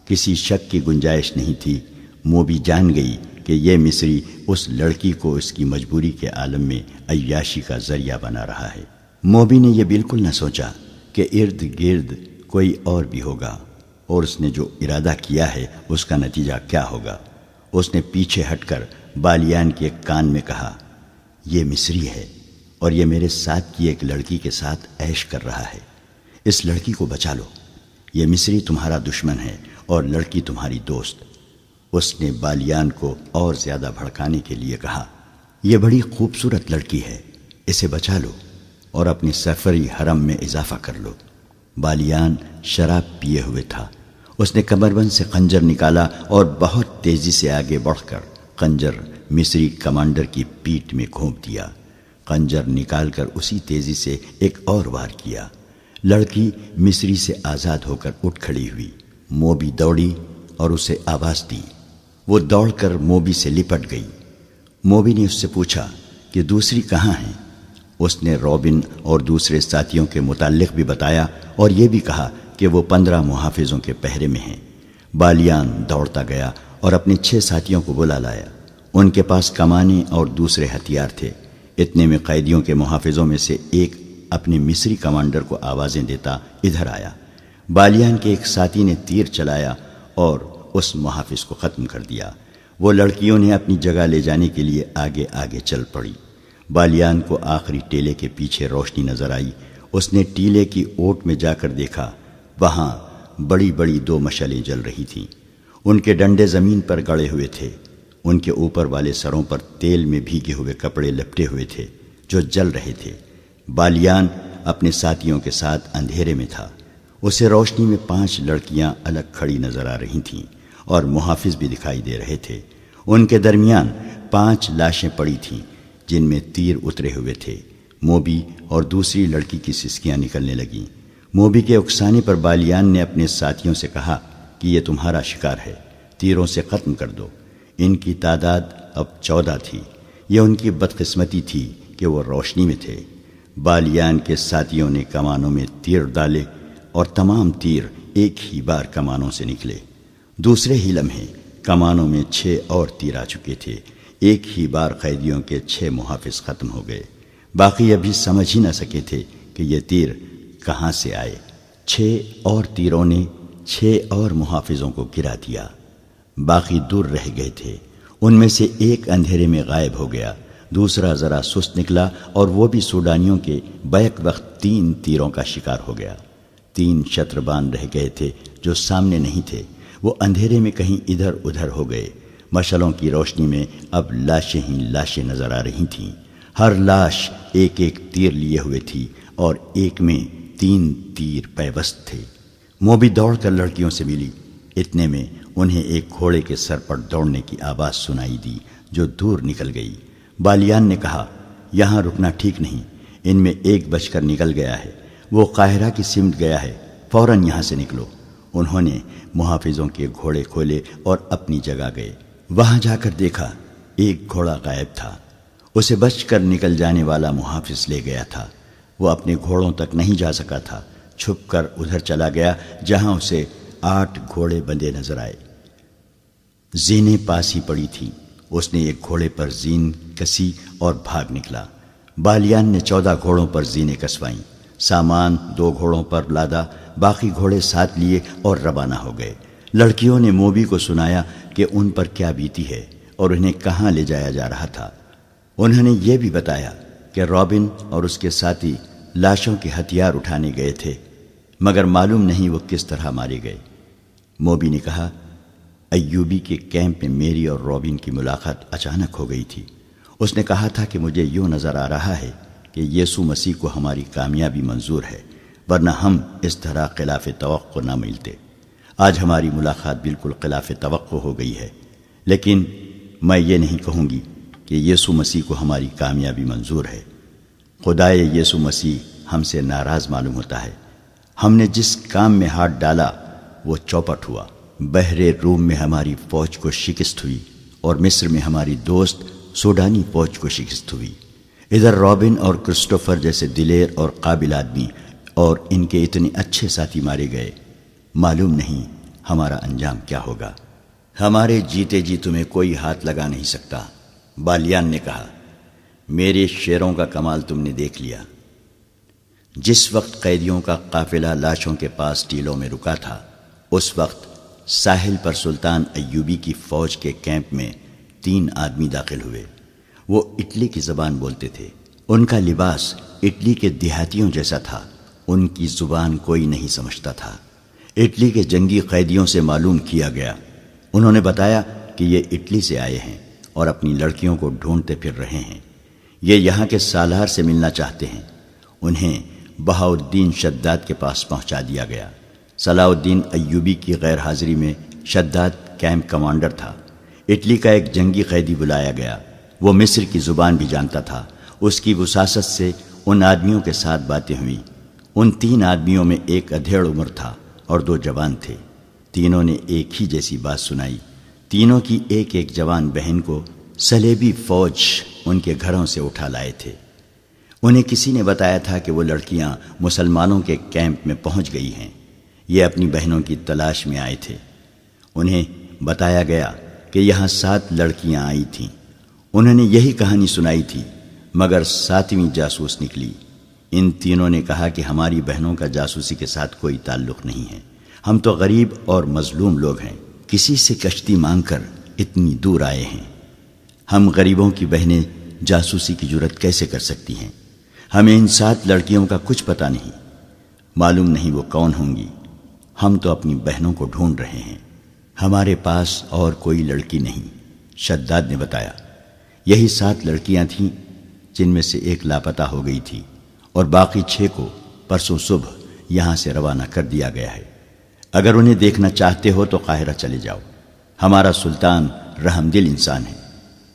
Speaker 1: کسی شک کی گنجائش نہیں تھی۔ موبی جان گئی کہ یہ مصری اس لڑکی کو اس کی مجبوری کے عالم میں عیاشی کا ذریعہ بنا رہا ہے۔ موبی نے یہ بالکل نہ سوچا کہ ارد گرد کوئی اور بھی ہوگا اور اس نے جو ارادہ کیا ہے اس کا نتیجہ کیا ہوگا۔ اس نے پیچھے ہٹ کر بالیان کے کان میں کہا، یہ مصری ہے اور یہ میرے ساتھ کی ایک لڑکی کے ساتھ عیش کر رہا ہے۔ اس لڑکی کو بچا لو۔ یہ مصری تمہارا دشمن ہے اور لڑکی تمہاری دوست۔ اس نے بالیان کو اور زیادہ بھڑکانے کے لیے کہا، یہ بڑی خوبصورت لڑکی ہے، اسے بچا لو اور اپنی سفری حرم میں اضافہ کر لو۔ بالیان شراب پیے ہوئے تھا۔ اس نے کمربند سے خنجر نکالا اور بہت تیزی سے آگے بڑھ کر خنجر مصری کمانڈر کی پیٹھ میں گھونپ دیا۔ خنجر نکال کر اسی تیزی سے ایک اور وار کیا۔ لڑکی مصری سے آزاد ہو کر اٹھ کھڑی ہوئی۔ موبی دوڑی اور اسے آواز دی۔ وہ دوڑ کر موبی سے لپٹ گئی۔ موبی نے اس سے پوچھا کہ دوسری کہاں ہیں؟ اس نے رابن اور دوسرے ساتھیوں کے متعلق بھی بتایا اور یہ بھی کہا کہ وہ 15 محافظوں کے پہرے میں ہیں۔ بالیان دوڑتا گیا اور اپنے 6 ساتھیوں کو بلا لایا۔ ان کے پاس کمانیں اور دوسرے ہتھیار تھے۔ اتنے میں قیدیوں کے محافظوں میں سے ایک اپنے مصری کمانڈر کو آوازیں دیتا ادھر آیا۔ بالیان کے ایک ساتھی نے تیر چلایا اور اس محافظ کو ختم کر دیا۔ وہ لڑکیوں نے اپنی جگہ لے جانے کے لیے آگے آگے چل پڑی۔ بالیان کو آخری ٹیلے کے پیچھے روشنی نظر آئی۔ اس نے ٹیلے کی اوٹ میں جا کر دیکھا، وہاں بڑی بڑی 2 مشعلیں جل رہی تھیں۔ ان کے ڈنڈے زمین پر گڑے ہوئے تھے۔ ان کے اوپر والے سروں پر تیل میں بھیگے ہوئے کپڑے لپٹے ہوئے تھے جو جل رہے تھے۔ بالیان اپنے ساتھیوں کے ساتھ اندھیرے میں تھا۔ اسے روشنی میں 5 لڑکیاں الگ کھڑی نظر آ رہی تھیں اور محافظ بھی دکھائی دے رہے تھے۔ ان کے درمیان 5 لاشیں پڑی تھیں جن میں تیر اترے ہوئے تھے۔ موبی اور دوسری لڑکی کی سسکیاں نکلنے لگیں۔ موبی کے اکسانے پر بالیان نے اپنے ساتھیوں سے کہا کہ یہ تمہارا شکار ہے، تیروں سے ختم کر دو۔ ان کی تعداد اب 14 تھی۔ یہ ان کی بدقسمتی تھی کہ وہ روشنی میں تھے۔ بالیان کے ساتھیوں نے کمانوں میں تیر ڈالے اور تمام تیر ایک ہی بار کمانوں سے نکلے۔ دوسرے ہی لمحے کمانوں میں 6 اور تیر آ چکے تھے۔ ایک ہی بار قیدیوں کے 6 محافظ ختم ہو گئے۔ باقی ابھی سمجھ ہی نہ سکے تھے کہ یہ تیر کہاں سے آئے۔ 6 اور تیروں نے 6 اور محافظوں کو گرا دیا۔ باقی دور رہ گئے تھے۔ ان میں سے ایک اندھیرے میں غائب ہو گیا، دوسرا ذرا سست نکلا اور وہ بھی سوڈانیوں کے بیک وقت 3 تیروں کا شکار ہو گیا۔ 3 شتربان رہ گئے تھے جو سامنے نہیں تھے۔ وہ اندھیرے میں کہیں ادھر ادھر ہو گئے۔ مشعلوں کی روشنی میں اب لاشیں ہی لاشیں نظر آ رہی تھیں۔ ہر لاش ایک ایک تیر لیے ہوئے تھی اور ایک میں 3 تیر پیوست تھے۔ موبی دوڑ کر لڑکیوں سے ملی۔ اتنے میں انہیں ایک گھوڑے کے سر پر دوڑنے کی آواز سنائی دی جو دور نکل گئی۔ بالیان نے کہا، یہاں رکنا ٹھیک نہیں، ان میں ایک بچ کر نکل گیا ہے، وہ قاہرہ کی سمت گیا ہے، فوراً یہاں سے نکلو۔ انہوں نے محافظوں کے گھوڑے کھولے اور اپنی جگہ گئے۔ وہاں جا کر دیکھا ایک گھوڑا غائب تھا۔ اسے بچ کر نکل جانے والا محافظ لے گیا تھا۔ وہ اپنے گھوڑوں تک نہیں جا سکا تھا، چھپ کر ادھر چلا گیا جہاں اسے 8 گھوڑے بندھے نظر آئے۔ زینیں پاس ہی پڑی تھیں۔ اس نے ایک گھوڑے پر زین کسی اور بھاگ نکلا۔ بالیان نے 14 گھوڑوں پر زینیں کسوائیں، سامان 2 گھوڑوں پر لادا، باقی گھوڑے ساتھ لیے اور روانہ ہو گئے۔ لڑکیوں نے موبی کو سنایا کہ ان پر کیا بیتی ہے اور انہیں کہاں لے جایا جا رہا تھا۔ انہوں نے یہ بھی بتایا کہ رابن اور اس کے ساتھی لاشوں کے ہتھیار اٹھانے گئے تھے، مگر معلوم نہیں وہ کس طرح مارے گئے۔ موبی نے کہا، ایوبی کے کیمپ میں میری اور رابن کی ملاقات اچانک ہو گئی تھی۔ اس نے کہا تھا کہ مجھے یوں نظر آ رہا ہے کہ یسوع مسیح کو ہماری کامیابی منظور ہے، ورنہ ہم اس طرح خلاف توقع نہ ملتے۔ آج ہماری ملاقات بالکل خلاف توقع ہو گئی ہے، لیکن میں یہ نہیں کہوں گی کہ یسوع مسیح کو ہماری کامیابی منظور ہے۔ خدائے یسوع مسیح ہم سے ناراض معلوم ہوتا ہے۔ ہم نے جس کام میں ہاتھ ڈالا وہ چوپٹ ہوا۔ بحر روم میں ہماری فوج کو شکست ہوئی اور مصر میں ہماری دوست سوڈانی فوج کو شکست ہوئی۔ ادھر رابن اور کرسٹوفر جیسے دلیر اور قابل آدمی اور ان کے اتنے اچھے ساتھی مارے گئے۔ معلوم نہیں ہمارا انجام کیا ہوگا۔ ہمارے جیتے جی تمہیں کوئی ہاتھ لگا نہیں سکتا۔ بالیان نے کہا، میرے شیروں کا کمال تم نے دیکھ لیا۔ جس وقت قیدیوں کا قافلہ لاشوں کے پاس ٹیلوں میں رکا تھا، اس وقت ساحل پر سلطان ایوبی کی فوج کے کیمپ میں 3 آدمی داخل ہوئے۔ وہ اٹلی کی زبان بولتے تھے۔ ان کا لباس اٹلی کے دیہاتیوں جیسا تھا۔ ان کی زبان کوئی نہیں سمجھتا تھا۔ اٹلی کے جنگی قیدیوں سے معلوم کیا گیا۔ انہوں نے بتایا کہ یہ اٹلی سے آئے ہیں اور اپنی لڑکیوں کو ڈھونڈتے پھر رہے ہیں۔ یہ یہاں کے سالار سے ملنا چاہتے ہیں۔ انہیں بہاؤالدین شداد کے پاس پہنچا دیا گیا۔ صلاح الدین ایوبی کی غیر حاضری میں شداد کیمپ کمانڈر تھا۔ اٹلی کا ایک جنگی قیدی بلایا گیا۔ وہ مصر کی زبان بھی جانتا تھا۔ اس کی وساست سے ان آدمیوں کے ساتھ باتیں ہوئیں۔ ان 3 آدمیوں میں ایک ادھیڑ عمر تھا اور 2 جوان تھے۔ تینوں نے ایک ہی جیسی بات سنائی۔ تینوں کی ایک ایک جوان بہن کو صلیبی فوج ان کے گھروں سے اٹھا لائے تھے۔ انہیں کسی نے بتایا تھا کہ وہ لڑکیاں مسلمانوں کے کیمپ میں پہنچ گئی ہیں۔ یہ اپنی بہنوں کی تلاش میں آئے تھے۔ انہیں بتایا گیا کہ یہاں 7 لڑکیاں آئی تھیں۔ انہوں نے یہی کہانی سنائی تھی، مگر 7ویں جاسوس نکلی۔ ان تینوں نے کہا کہ ہماری بہنوں کا جاسوسی کے ساتھ کوئی تعلق نہیں ہے۔ ہم تو غریب اور مظلوم لوگ ہیں، کسی سے کشتی مانگ کر اتنی دور آئے ہیں۔ ہم غریبوں کی بہنیں جاسوسی کی جرات کیسے کر سکتی ہیں؟ ہمیں ان 7 لڑکیوں کا کچھ پتہ نہیں، معلوم نہیں وہ کون ہوں گی۔ ہم تو اپنی بہنوں کو ڈھونڈ رہے ہیں، ہمارے پاس اور کوئی لڑکی نہیں۔ شداد نے بتایا، یہی 7 لڑکیاں تھیں جن میں سے ایک لاپتہ ہو گئی تھی اور باقی 6 کو پرسوں صبح یہاں سے روانہ کر دیا گیا ہے۔ اگر انہیں دیکھنا چاہتے ہو تو قاہرہ چلے جاؤ۔ ہمارا سلطان رحم دل انسان ہے،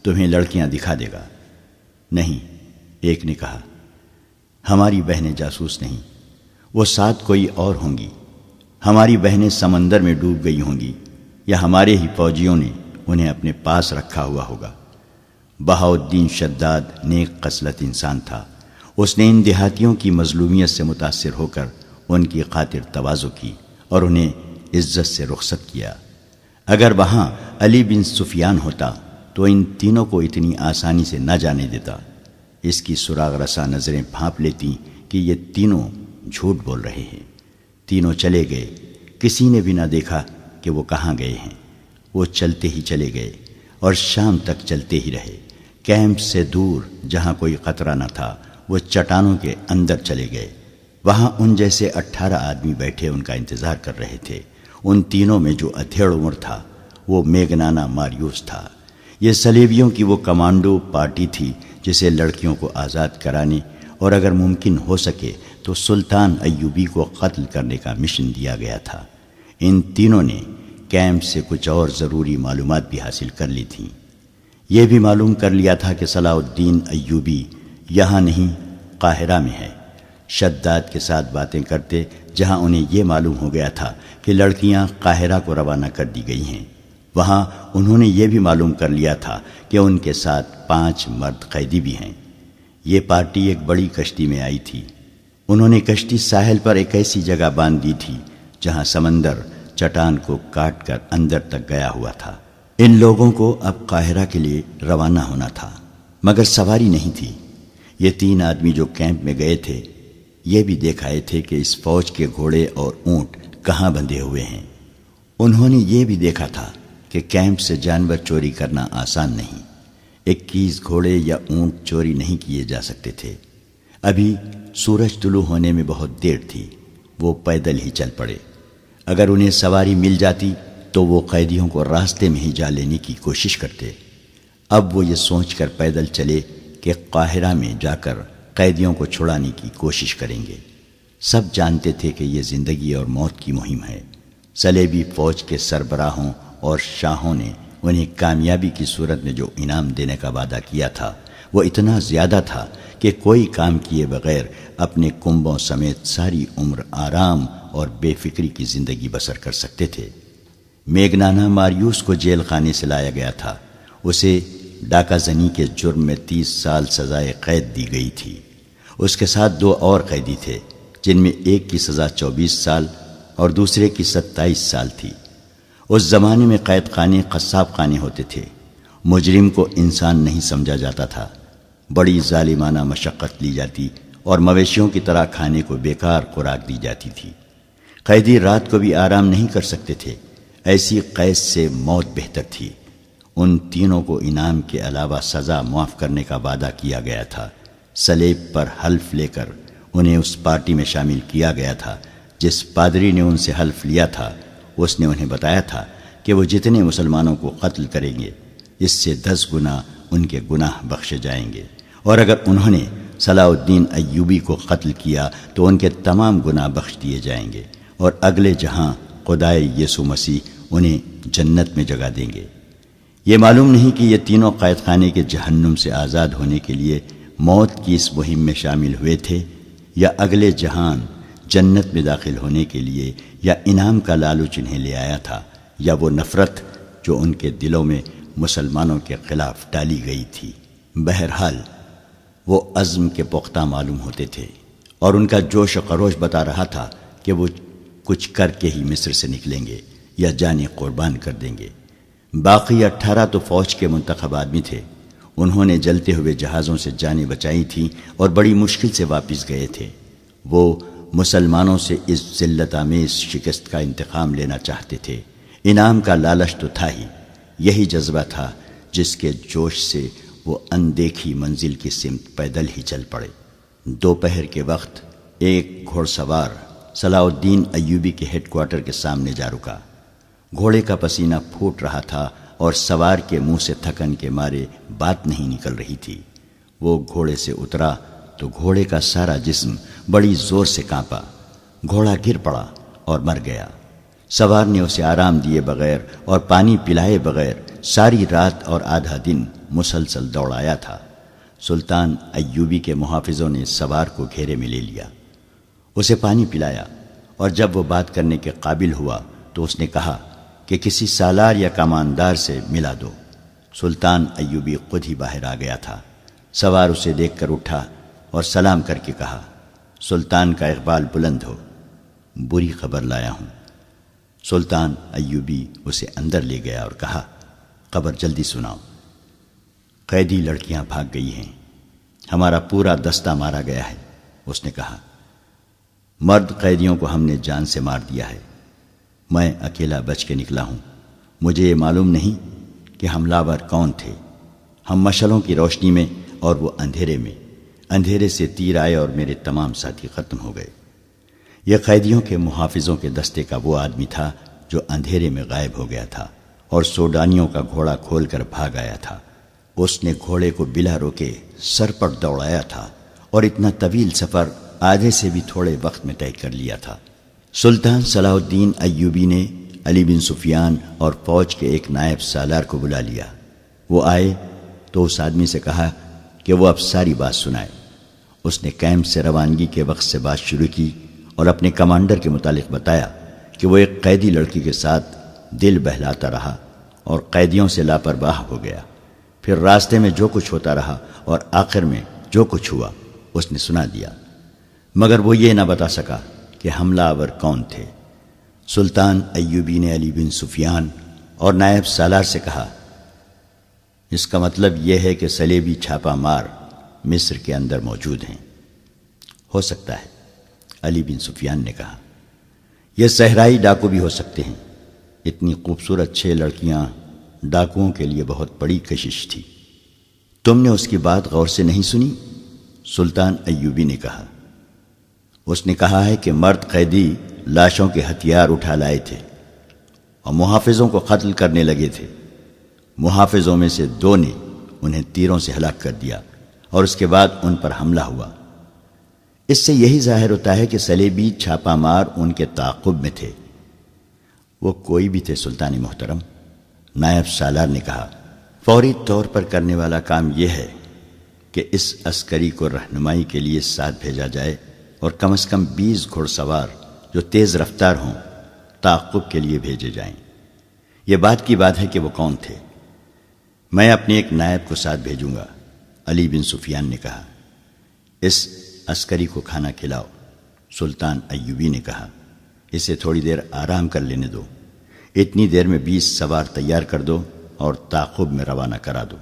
Speaker 1: تمہیں لڑکیاں دکھا دے گا۔ نہیں، ایک نے کہا، ہماری بہنیں جاسوس نہیں، وہ 7 کوئی اور ہوں گی۔ ہماری بہنیں سمندر میں ڈوب گئی ہوں گی یا ہمارے ہی فوجیوں نے انہیں اپنے پاس رکھا ہوا ہوگا۔ بہاؤالدین شداد نیک خصلت انسان تھا۔ اس نے ان دیہاتیوں کی مظلومیت سے متاثر ہو کر ان کی خاطر تواضع کی اور انہیں عزت سے رخصت کیا۔ اگر وہاں علی بن سفیان ہوتا تو ان تینوں کو اتنی آسانی سے نہ جانے دیتا۔ اس کی سراغ رساں نظریں بھانپ لیتی کہ یہ تینوں جھوٹ بول رہے ہیں۔ تینوں چلے گئے، کسی نے بھی نہ دیکھا کہ وہ کہاں گئے ہیں۔ وہ چلتے ہی چلے گئے اور شام تک چلتے ہی رہے۔ کیمپ سے دور جہاں کوئی خطرہ نہ تھا، وہ چٹانوں کے اندر چلے گئے۔ وہاں ان جیسے 18 آدمی بیٹھے ان کا انتظار کر رہے تھے۔ ان تینوں میں جو ادھیڑ عمر تھا وہ میگنانا ماریوس تھا۔ یہ صلیبیوں کی وہ کمانڈو پارٹی تھی جسے لڑکیوں کو آزاد کرانے اور اگر ممکن ہو سکے تو سلطان ایوبی کو قتل کرنے کا مشن دیا گیا تھا۔ ان تینوں نے کیمپ سے کچھ اور ضروری معلومات بھی حاصل کر لی تھیں۔ یہ بھی معلوم کر لیا تھا کہ صلاح الدین ایوبی یہاں نہیں، قاہرہ میں ہے۔ شداد کے ساتھ باتیں کرتے جہاں انہیں یہ معلوم ہو گیا تھا کہ لڑکیاں قاہرہ کو روانہ کر دی گئی ہیں، وہاں انہوں نے یہ بھی معلوم کر لیا تھا کہ ان کے ساتھ 5 مرد قیدی بھی ہیں۔ یہ پارٹی ایک بڑی کشتی میں آئی تھی۔ انہوں نے کشتی ساحل پر ایک ایسی جگہ باندھ دی تھی جہاں سمندر چٹان کو کاٹ کر اندر تک گیا ہوا تھا۔ ان لوگوں کو اب قاہرہ کے لیے روانہ ہونا تھا، مگر سواری نہیں تھی۔ یہ 3 آدمی جو کیمپ میں گئے تھے یہ بھی دیکھ آئے تھے کہ اس فوج کے گھوڑے اور اونٹ کہاں بندھے ہوئے ہیں۔ انہوں نے یہ بھی دیکھا تھا کہ کیمپ سے جانور چوری کرنا آسان نہیں۔ 21 گھوڑے یا اونٹ چوری نہیں کیے جا سکتے تھے۔ ابھی سورج طلوع ہونے میں بہت دیر تھی۔ وہ پیدل ہی چل پڑے۔ اگر انہیں سواری مل جاتی تو وہ قیدیوں کو راستے میں ہی جا لینے کی کوشش کرتے۔ اب وہ یہ سوچ کر پیدل چلے کہ قاہرہ میں جا کر قیدیوں کو چھڑانے کی کوشش کریں گے۔ سب جانتے تھے کہ یہ زندگی اور موت کی مہم ہے۔ صلیبی فوج کے سربراہوں اور شاہوں نے انہیں کامیابی کی صورت میں جو انعام دینے کا وعدہ کیا تھا وہ اتنا زیادہ تھا کہ کوئی کام کیے بغیر اپنے کنبوں سمیت ساری عمر آرام اور بے فکری کی زندگی بسر کر سکتے تھے۔ میگنانا ماریوس کو جیل خانے سے لایا گیا تھا۔ اسے ڈاکہ زنی کے جرم میں 30 سال سزائے قید دی گئی تھی۔ اس کے ساتھ 2 اور قیدی تھے جن میں ایک کی سزا 24 سال اور دوسرے کی 27 سال تھی۔ اس زمانے میں قید خانے قصاب خانے ہوتے تھے۔ مجرم کو انسان نہیں سمجھا جاتا تھا۔ بڑی ظالمانہ مشقت لی جاتی اور مویشیوں کی طرح کھانے کو بیکار خوراک دی جاتی تھی۔ قیدی رات کو بھی آرام نہیں کر سکتے تھے۔ ایسی قید سے موت بہتر تھی۔ ان تینوں کو انعام کے علاوہ سزا معاف کرنے کا وعدہ کیا گیا تھا۔ صلیب پر حلف لے کر انہیں اس پارٹی میں شامل کیا گیا تھا۔ جس پادری نے ان سے حلف لیا تھا اس نے انہیں بتایا تھا کہ وہ جتنے مسلمانوں کو قتل کریں گے اس سے 10 گنا ان کے گناہ بخشے جائیں گے، اور اگر انہوں نے صلاح الدین ایوبی کو قتل کیا تو ان کے تمام گناہ بخش دیے جائیں گے، اور اگلے جہاں خدائے یسوع مسیح انہیں جنت میں جگہ دیں گے۔ یہ معلوم نہیں کہ یہ تینوں قید خانے کے جہنم سے آزاد ہونے کے لیے موت کی اس مہم میں شامل ہوئے تھے، یا اگلے جہان جنت میں داخل ہونے کے لیے، یا انعام کا لالچ انہیں لے آیا تھا، یا وہ نفرت جو ان کے دلوں میں مسلمانوں کے خلاف ڈالی گئی تھی۔ بہرحال وہ عزم کے پختہ معلوم ہوتے تھے، اور ان کا جوش و خروش بتا رہا تھا کہ وہ کچھ کر کے ہی مصر سے نکلیں گے یا جانیں قربان کر دیں گے۔ باقی 18 تو فوج کے منتخب آدمی تھے۔ انہوں نے جلتے ہوئے جہازوں سے جانیں بچائی تھیں اور بڑی مشکل سے واپس گئے تھے۔ وہ مسلمانوں سے اس ذلت آمیز شکست کا انتقام لینا چاہتے تھے۔ انعام کا لالچ تو تھا ہی، یہی جذبہ تھا جس کے جوش سے وہ اندیکھی منزل کی سمت پیدل ہی چل پڑے۔ دوپہر کے وقت ایک گھوڑ سوار صلاح الدین ایوبی کے ہیڈ کوارٹر کے سامنے جا رکا۔ گھوڑے کا پسینہ پھوٹ رہا تھا اور سوار کے منہ سے تھکن کے مارے بات نہیں نکل رہی تھی۔ وہ گھوڑے سے اترا تو گھوڑے کا سارا جسم بڑی زور سے کانپا۔ گھوڑا گر پڑا اور مر گیا۔ سوار نے اسے آرام دیے بغیر اور پانی پلائے بغیر ساری رات اور آدھا دن مسلسل دوڑایا تھا۔ سلطان ایوبی کے محافظوں نے سوار کو گھیرے میں لے لیا، اسے پانی پلایا، اور جب وہ بات کرنے کے قابل ہوا تو اس نے کہا کہ کسی سالار یا کماندار سے ملا دو۔ سلطان ایوبی خود ہی باہر آ گیا تھا۔ سوار اسے دیکھ کر اٹھا اور سلام کر کے کہا، سلطان کا اقبال بلند ہو، بری خبر لایا ہوں۔ سلطان ایوبی اسے اندر لے گیا اور کہا، خبر جلدی سناؤ۔ قیدی لڑکیاں بھاگ گئی ہیں، ہمارا پورا دستہ مارا گیا ہے۔ اس نے کہا، مرد قیدیوں کو ہم نے جان سے مار دیا ہے، میں اکیلا بچ کے نکلا ہوں۔ مجھے یہ معلوم نہیں کہ حملہ آور کون تھے۔ ہم مشعلوں کی روشنی میں اور وہ اندھیرے میں، اندھیرے سے تیر آئے اور میرے تمام ساتھی ختم ہو گئے۔ یہ قیدیوں کے محافظوں کے دستے کا وہ آدمی تھا جو اندھیرے میں غائب ہو گیا تھا اور سوڈانیوں کا گھوڑا کھول کر بھاگ آیا تھا۔ اس نے گھوڑے کو بلا روکے سر پر دوڑایا تھا اور اتنا طویل سفر آدھے سے بھی تھوڑے وقت میں طے کر لیا تھا۔ سلطان صلاح الدین ایوبی نے علی بن سفیان اور فوج کے ایک نائب سالار کو بلا لیا۔ وہ آئے تو اس آدمی سے کہا کہ وہ اب ساری بات سنائے۔ اس نے کیمپ سے روانگی کے وقت سے بات شروع کی اور اپنے کمانڈر کے متعلق بتایا کہ وہ ایک قیدی لڑکی کے ساتھ دل بہلاتا رہا اور قیدیوں سے لاپرواہ ہو گیا۔ پھر راستے میں جو کچھ ہوتا رہا اور آخر میں جو کچھ ہوا اس نے سنا دیا، مگر وہ یہ نہ بتا سکا کہ حملہ آور کون تھے۔ سلطان ایوبی نے علی بن سفیان اور نائب سالار سے کہا، اس کا مطلب یہ ہے کہ صلیبی چھاپا مار مصر کے اندر موجود ہیں۔ ہو سکتا ہے، علی بن سفیان نے کہا، یہ صحرائی ڈاکو بھی ہو سکتے ہیں۔ اتنی خوبصورت 6 لڑکیاں ڈاکوؤں کے لیے بہت بڑی کشش تھی۔ تم نے اس کی بات غور سے نہیں سنی؟ سلطان ایوبی نے کہا۔ اس نے کہا ہے کہ مرد قیدی لاشوں کے ہتھیار اٹھا لائے تھے اور محافظوں کو قتل کرنے لگے تھے۔ محافظوں میں سے 2 نے انہیں تیروں سے ہلاک کر دیا اور اس کے بعد ان پر حملہ ہوا۔ اس سے یہی ظاہر ہوتا ہے کہ صلیبی چھاپا مار ان کے تعاقب میں تھے۔ وہ کوئی بھی تھے سلطان محترم، نائب سالار نے کہا۔ فوری طور پر کرنے والا کام یہ ہے کہ اس عسکری کو رہنمائی کے لیے ساتھ بھیجا جائے اور کم از کم 20 گھوڑ سوار جو تیز رفتار ہوں تعاقب کے لیے بھیجے جائیں۔ یہ بات کی بات ہے کہ وہ کون تھے۔ میں اپنے ایک نائب کو ساتھ بھیجوں گا، علی بن سفیان نے کہا۔ اس عسکری کو کھانا کھلاؤ، سلطان ایوبی نے کہا۔ اسے تھوڑی دیر آرام کر لینے دو۔ اتنی دیر میں 20 سوار تیار کر دو اور تعاقب میں روانہ کرا دو۔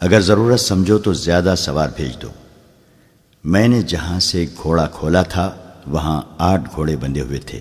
Speaker 1: اگر ضرورت سمجھو تو زیادہ سوار بھیج دو۔ میں نے جہاں سے گھوڑا کھولا تھا وہاں 8 گھوڑے بندھے ہوئے تھے۔